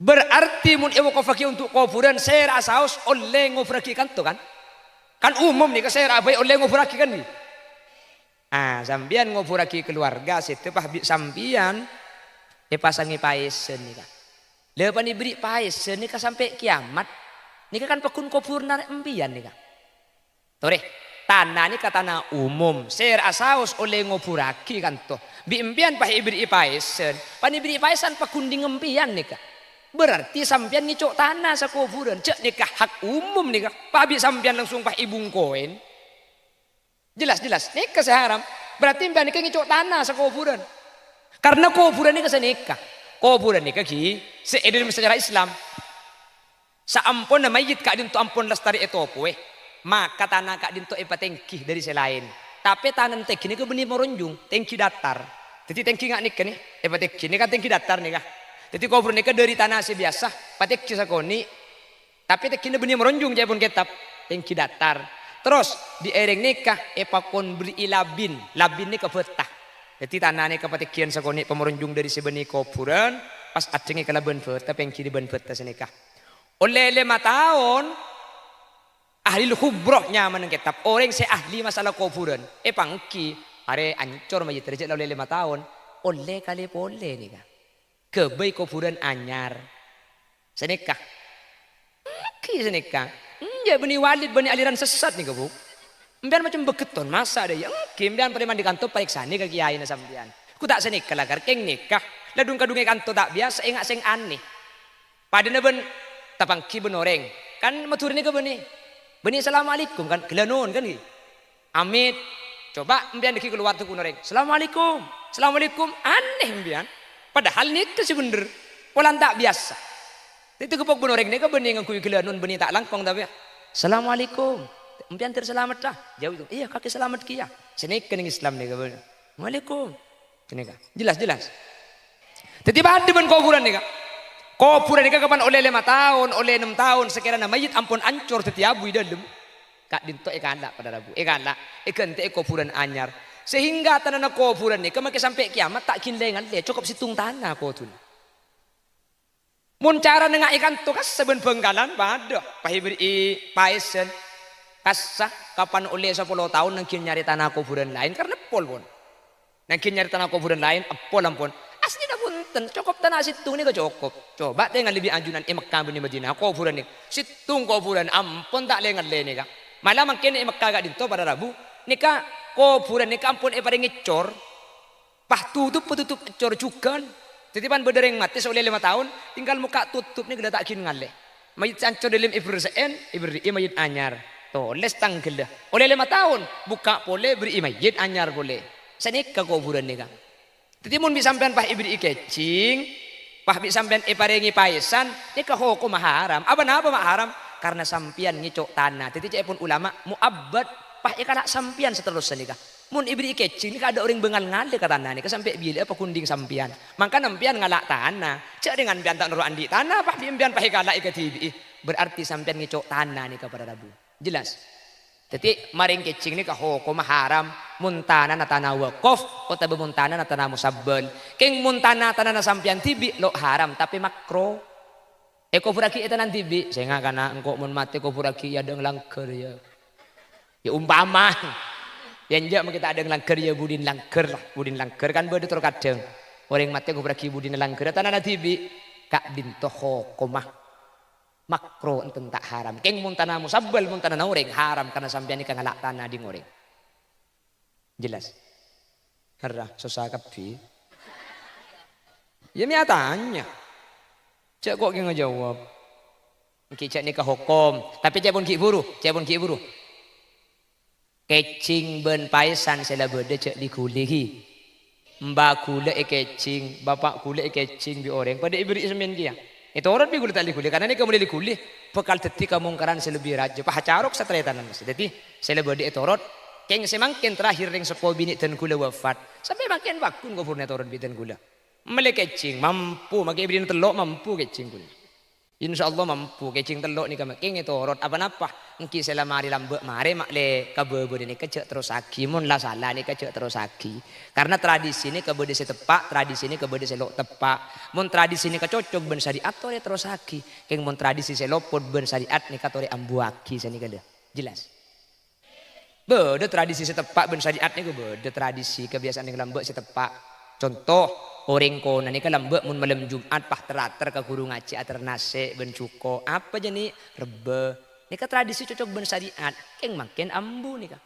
berarti mun wakofaki untuk kuburan saya asaus oleh ngofraki kan tuh kan umum nika saya abai oleh ngofraki kan nih. Ah, sambian ngopuraki keluarga situ pah sambian pasangi paesen nika. Lepas diberi paesen nika sampai kiamat. Nika kan pekun kubur narik embian nika. Tore, tanah nika tanah umum. Ser asaus oleh ngopuraki kan toh. Bi embian pah iberi paesen. Pan iberi paesen pekun di embian nika. Berarti sambian ngicok tanah sa kuburan. Cek nika hak umum nika. Pah bi sambian langsung pah ibung koin. Jelas, nikah seharam. Berarti mbak nikah ngicok tanah sekuburan. Karena kuburan nikah senikah. Kuburan nikah ki seedil secara Islam. Saampun na mayit kak dinto ampun lestari etopo maka tanah kak dinto ipatengki dari selain. Tapi tanah tengki nikah benih merunjung, tengki datar. Jadi tengki ngak nikah nih, ipatengki nikah tengki datar nikah. Jadi kuburan nikah dari tanah biasa, patengki sakoni. Tapi tengki benih merunjung jaya pun ketap, tengki datar. Terus di ereng nikah epakon beri labin nikah betah. Jadi tanah nikah patikian sakoni pemerunjung dari sebeni kuburan pas acengi kalaban betah pengki di ban betah senikah. Oleh 5 tahun ahli khubroh nyaman kitab orang se ahli masalah kuburan. Pangki are ancor mayit terjadi oleh 5 tahun oleh kali boleh nikah. Kebai kuburan anyar. Senikah. Ki senikah. Ya benih walid benih aliran sesat nih bu. Mbian macam beketon masa ada yang kimbian pada mandi kantor periksa nih ke kiai na sambian. Ku tak senikah lah keng nikah. Ladung kadunge kantor tak biasa engak seng aneh. Pada ben tapangki benoreng kan matur nih ke benih assalamualaikum kan gelanon kan nih. Amit coba mbian deki keluar tuh kunoreng. Assalamualaikum aneh mbian. Padahal nikah sih bener. Polan tak biasa. Itu kepok benoreng nih ke benih ngakui gelanon benih tak langkong tapi ya. Assalamualaikum. Mpian terselamat dah. Jauh itu. Iya kaki selamat kia. Sini kening Islam nih kawan. Waalaikum. Sini kak. Jelas. Tiba-tiba ada ben kuburan nih kak. Kuburan nih kapan oleh 5 tahun, oleh 6 tahun. Sekiranya mayit ampun ancur tetiabu di dalam. Kak dinto anda pada rabu. Anda. Ikente kuburan anyar. Sehingga tanah kuburan nih kemakai sampai kiamat tak kinlengan deh. Cukup situng tanah kau tuh. Mun cara nengak ikan tu kas seben bengkalan pada pahiberi paisen kasah kapan oleh 10 tahun nangkin nyari tanah kuburan lain karena pol pun nangkin nyari tanah kuburan lain pol ampun asli dah punten cukup tanah situng ni cukup coba dengan lebih anjuran Mekah bini Madinah kuburan ni situng kuburan ampun tak lengan le ni kak malah makin Mekah gak dinto pada Rabu nika kuburan ni ampun paling ngecor pah tutup cor juga. Titipan bedereng mati oleh 5 tahun tinggal muka tutup ni gila takin ngale. Mayit ancor dalam ibri mayit anyar. To les tangkel dah. Oleh 5 tahun buka boleh beri mayit anyar boleh. Senikah kuburan ni kan. Titi mun bisa sampean pah ibri kecing, pah bisa sampean parengi paesan, nikah hukum haram. Apa haram? Karena sampian ngicok tanah. Titi cek pun ulama muabbad pah ikala sampian seterusnya nikah. Mun ibri kecing ni ada orang bengal ngale ke tanah ni sampai bila apa kunding sampian maka nampian ngalak tanah cak dengan bian tak nuruan di tanah pak bian pakai kalak ikat tibi berarti sampian ngicok tanah ni kepada Rabu jelas jadi maring kecing ni hukum haram muntana na tanah wakaf atau muntana na tanah musabbal keng muntana tanah na sampian tibi lo haram tapi makro puraki itu nanti tibi saya nggak kana engkau mun mati puraki ya deng langker ya umpama yang jauh kita ada langker ya budin langker kan beda terkadang orang mati aku pergi budin langker tanah tibi kak dinto komah makro enten tak haram keng muntana musabbal muntana orang haram karena sampean ikan ngalak tanah di ngoreng jelas harah susah kapi Ya mi tanya. Cek kok ngejawab. Ki cek nikah hukum, tapi cek pun ki buru, cek pun ki buru. Kecing ben paisan sela bede cek dikulihi. Mbak kule kecing, bapak kule kecing bi orang pada ibri semen dia. Itu orang bi kule tak dikuli karena ini kamu dikuli bekal teti kamungkaran selebih raja. Pak carok setretanan mesti. Jadi sela bede itu orang keng semangkin terakhir yang sepo bini ten kule wafat. Sampai makin bakun gofurnya orang bi ten kule. Melek kecing mampu, makai ibri telok mampu kecing kule. Insya Allah mampu kecing telok ni kami keng itu orang apa-apa. Engki selama hari lambek mare makle kabebe ni kecek terus aki mun lah salah ni kecek terus aki. Karena tradisi ni kabede setepak, tradisi ni kabede selok tepak. Mun tradisi ni kecocok ben syariat tore terus aki. Keng mun tradisi selopod ben syariat ni katore ambu aki sani kada. Jelas. Bede tradisi setepak ben syariat ni bede tradisi kebiasaan ni lambek setepak. Contoh orang kona ni kalambek mun malam Jumat pah terater ke guru ngaji ater nase ben cuko apa jadi rebe ni ka tradisi cocok ben syariat keng makin ambu ni ka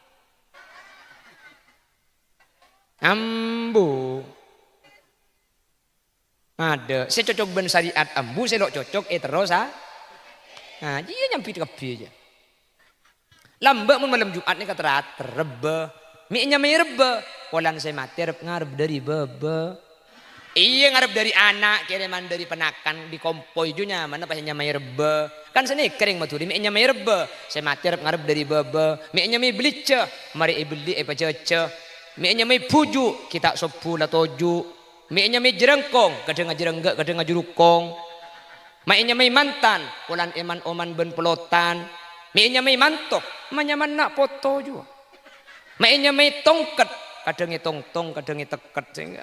ambu ada saya cocok ben syariat ambu saya lok cocok terus nah dia nyampi kabeh aja lambek mun malam Jumat ni ka terater rebe mi nyamai rebe polan saya mati ngarep dari bebe. Iya ngarep dari anak kiriman dari penakan di kompoi junya mana pas nyamai rebe kan seni kering maturi mi nyamai rebe saya mati ngarep dari bebe mi nyamai belice mari ibeli pacece mi nyamai puju kita sopu la toju mi nyamai jerengkong kadang jerengga kadang jurukong mi nyamai mantan polan eman oman ben pelotan mi nyamai mantok manyaman nak foto juga mi nyamai tongket kadang tong kadang teket sehingga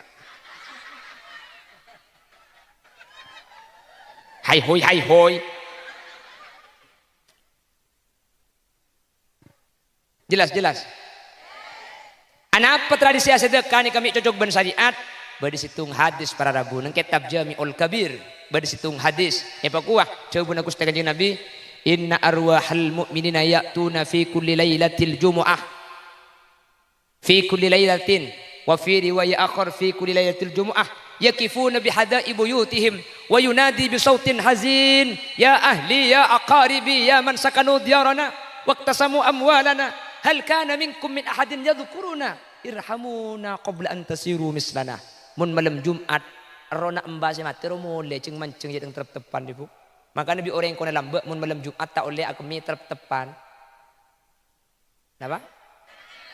hai hoi jelas apa tradisi sedekah ni kami cocok ben syariat bade situng hadis para rabu nang kitab Jami'ul Kabir bade situng hadis apa kuah coba aku setengah Nabi inna arwahal mu'minina ya'tuna fi kulli lailatil jumu'ah fi kulli lailatin wa fi riwayat akhar fi kulli lailatil jumu'ah yakifuna bihada'i buyutihim wa yunadi bi sautin hazin ya ahli ya aqaribi ya man sakanu diyarana waqtasamu amwalana hal kana minkum min ahadin yadhkuruna irhamuna qabla an tasiru mislana mun malam Jumat rona embase mati romole ceng manceng jadi terep-tepan ibu makanya bi orang kona lambe mun malam Jumat tak oleh aku mi terep-tepan napa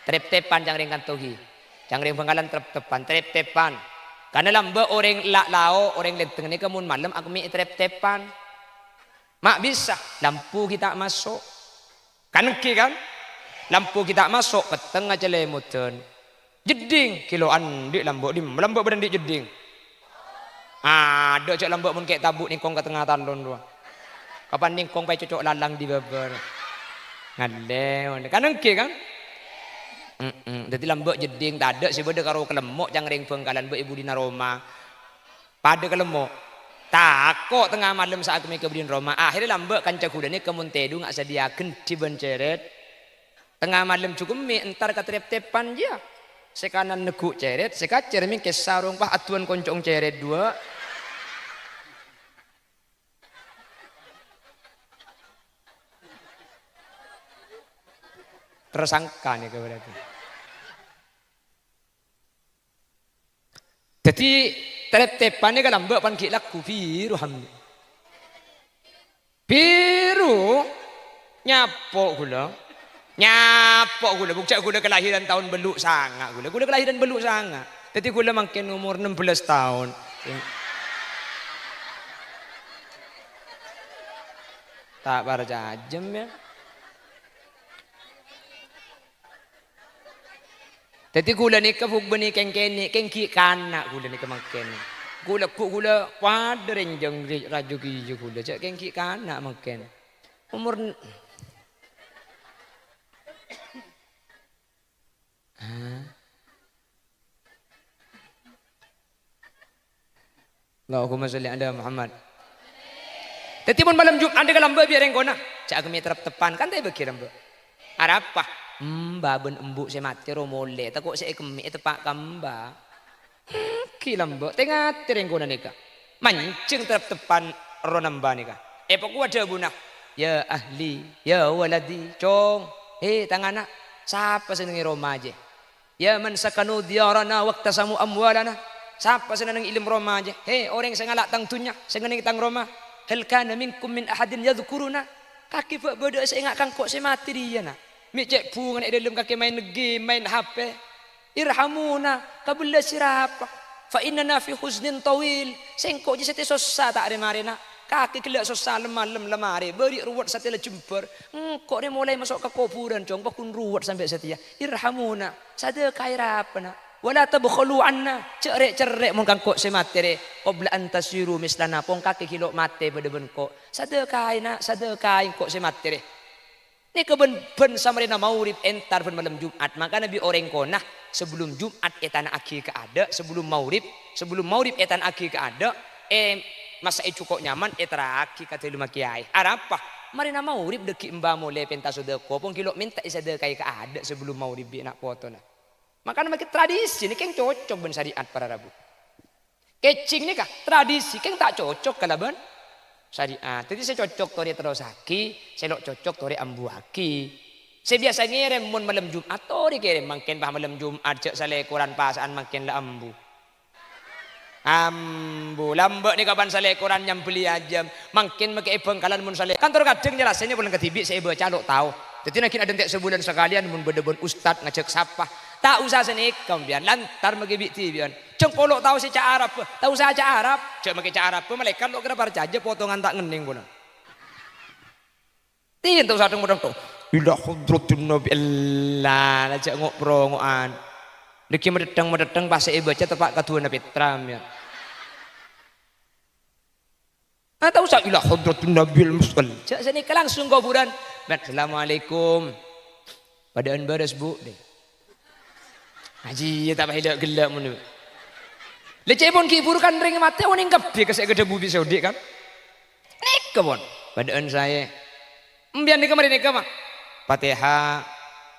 terep-tepan jangan ring kantohi jangan ring bangkalan terep-tepan terep-tepan karena lambe orang lao orang lenteng ni kemun malam aku mi terep-tepan mak bisa lampu kita masuk kan lampu kita masuk peteng aja lemutan jeding kiloan di lambok di lambok badan di jeding ada cok lambok mun kayak tabuk ningkong ke tengah talon dua kapan ningkong pai cocok lalang di babar ngade kan kan jadi lambok jeding tak ada sih beda karo kelemok jangan ring bengkalan be ibu dina Roma pada kelemok takok tengah malam saat kami ke Budin Roma akhirnya lambok kanca kuda ni kemun tedu ngak sediakan di benceret tengah malam cukup mi entar katrep-tepan dia sekanan neguk ceret sekacer mi kesarung pah atuan koncong ceret dua tersangka nih berarti jadi terep-tepannya kalau mbak pan kilak biru hamil biru nyapok gula bukcak gula kelahiran tahun beluk sanga gula kelahiran beluk sanga jadi gula makin umur 16 tahun tak barjajem ya jadi gula ni kebuk beni kengkeni kengki kana gula ni kemaken gula pada renjang raju kiju gula cak kengki kana maken umur Allahumma sholli ala Muhammad. Jadi pun malam Jumat ada lamba biar yang kona cak aku terap tepan kan tak berkira mbak ada apa baben embuk saya mati romole takut saya kemi tepak kamba Kaki lambok tengah terengkona nika. Mancing terap depan ronamba nika. Pokok ada bunah. Ya ahli, ya waladi, cong. Tangana, siapa senengi Roma aja? Ya man sakanu diyarana waqta samu amwalana. Siapa senengi ilim Roma aja? Orang yang sengalak tang tunya, sengengi tang Roma. Hal kana minkum min ahadin yadhkuruna. Kaki pak bodoh saya ingat kangkok saya mati dia nak. Micek bungan dalam kaki main game, main HP. Irhamuna, kabulah sirapa. Fa inna fi huznin tawil. Sengkok je sete sosa tak ada marina. Kaki kelak sosa lemah lemari. Beri ruwet satela jemper. Kok ni mulai masuk ke kuburan cong. Bakun ruwet sampai setia. Irhamuna. Sadaqah irapa nak. Wala tabkhulu anna. Cerek mun kangkok se mate re. Qabla an tasiru mislana. Pong kaki kilo mate pada benko. Sadaqah nak. Sadaqah kok se mate re. Ni keben samarina maurib entar ben malam Jumat. Maka Nabi orang konah sebelum Jumat etan akhi ke ada, sebelum maurib etan akhi ke ada. Masa cukup nyaman akhi kata lima kiai. Arapa? Marina maurib deki mbah mole pentas sedekah. Pong kilo minta sedekah ke ada sebelum maurib nak foto nah. Maka nama tradisi ni kan cocok ben syariat para rabu. Kecing ni kah tradisi kan tak cocok kalau ben syariat. Jadi saya cocok tori terus haki, saya cocok tori ambu haki. Saya biasa ngirim mun malam Jumat tori kirim makin bah malam Jumat cek saleh Quran pasaan makin la ambu. Ambu lambek ni kapan saleh Quran yang beli aja makin make bengkalan mun saleh. Kantor kadang jelasnya bulan ketibi saya baca lo tahu. Jadi nak ada entek sebulan sekalian mun bedebon ustad ngecek sapa. Tak usah senik kemudian lantar magi biti bian. Cengkolok tahu si cak Arab, tahu saya cak Arab. Cek magi cak Arab, malaikat lo kena parjaja potongan tak ngening pun. Tin tahu satu mudah tu. Ila khudratun nabi Allah, cek ngok prongoan. Deki medeteng pas saya baca tepak kedua Nabi Tram ya. Tahu saya ila khudratun nabil musal. Cek senik langsung kuburan. Assalamualaikum. Padaan baras bu deh. Haji ya tak payah gelak menu. Leceh pun kibur kan ring mati oning kebi kesek gede bubi Saudi kan. Nek kebon padaan saya. Mbian di kemarin nek mah. Fatihah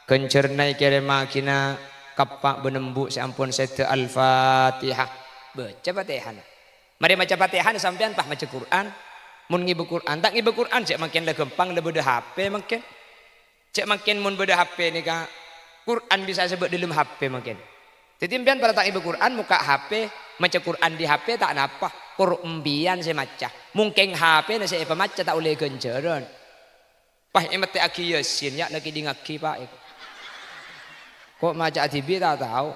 kencernai kere makina kapak benembu seampun sete al-Fatihah. Baca Fatihah. Mari baca Fatihah sampean pah baca Quran. Mun ngibu Quran tak ngibu Quran cek makin le gampang le beda HP makin. Cek makin mun beda HP ni ka Quran bisa sebut dalam HP makin. Jadi mbian pada tak ibu Quran muka HP, maca Quran di HP tak napa. Quran mbian saya maca. Mungkin HP na saya pemaca tak boleh genceran. Pah emate aki Yasin ya lagi di ngaki Pak. Kok maca TV tak tahu.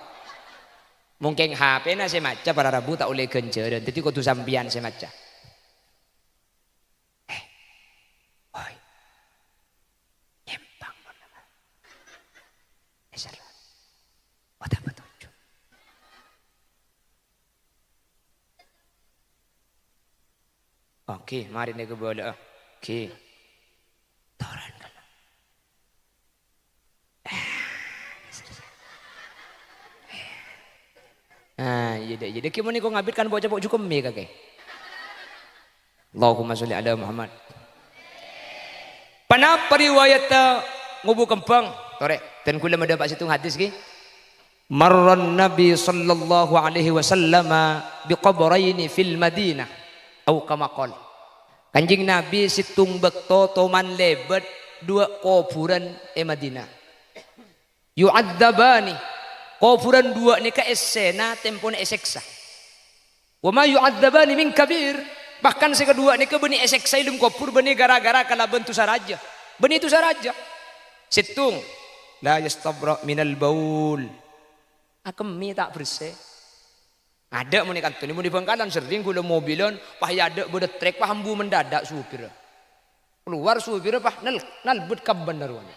Mungkin HP na saya maca para Rabu tak boleh genceran. Jadi kok tu sambian saya maca. Oke, mari nih bola. Oke. Toran kalau. Jadi kita ni kau ngabitkan baca baca cukup mi kakek. Allahumma sholli ala Muhammad. Pana periwayat ngubu kempang, tore. Dan kula mendapat situng hadis ki. Marran Nabi sallallahu alaihi wasallam biqabraini fil Madinah. Au kamakol. Kanjing Nabi situng bekto toman lebet dua kuburan Madinah. Yu'adzabani. Kuburan dua ni ka esena tempon eseksa. Wa ma yu'adzabani min kabir. Bahkan si kedua ni ka beni eseksa ilum kubur beni gara-gara kala bentu saraja. Beni itu saraja. Situng la yastabra minal baul. Akemi tak bersih. Ada mun ikan tu ni mun di Bangkalan sering gula mobilan pah ya ada beda trek pah hambu mendadak supir. Keluar supir pah nalbut kabban darwan.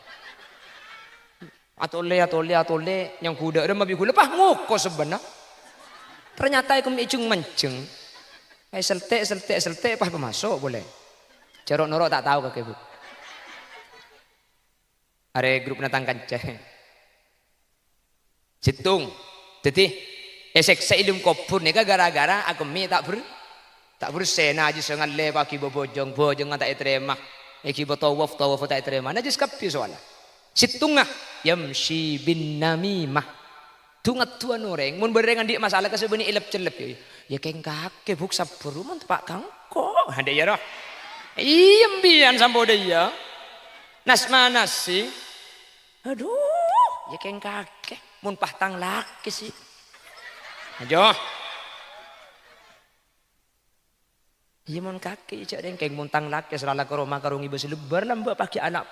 Atole yang kuda ada mabi gula pah ngoko sebenarnya. Ternyata ikum icung menceng. Selte pah pemasok boleh. Cerok norok tak tahu kakek bu. Are grup natang kancah. Situng. Jadi esek seilum kubur ni gara-gara aku mi tak bersena aja sengal le bagi bojong tak terima. Eki tawaf tak terima. Najis kapi soalnya. Situngah yamshi bin namimah. Tungat tuan orang, mun berengan di masalah kesebeni ilap celep ya. Ya keng kake buk saburu mun pak kangko. Ada ya roh. Iya mbian sampo dia. Nas mana sih? Aduh, ya keng kake mun pahtang laki sih. Ajo. Iya mun kake cak deng keng mun tang laki serala ke rumah karung ibu selebar nambah pakai anak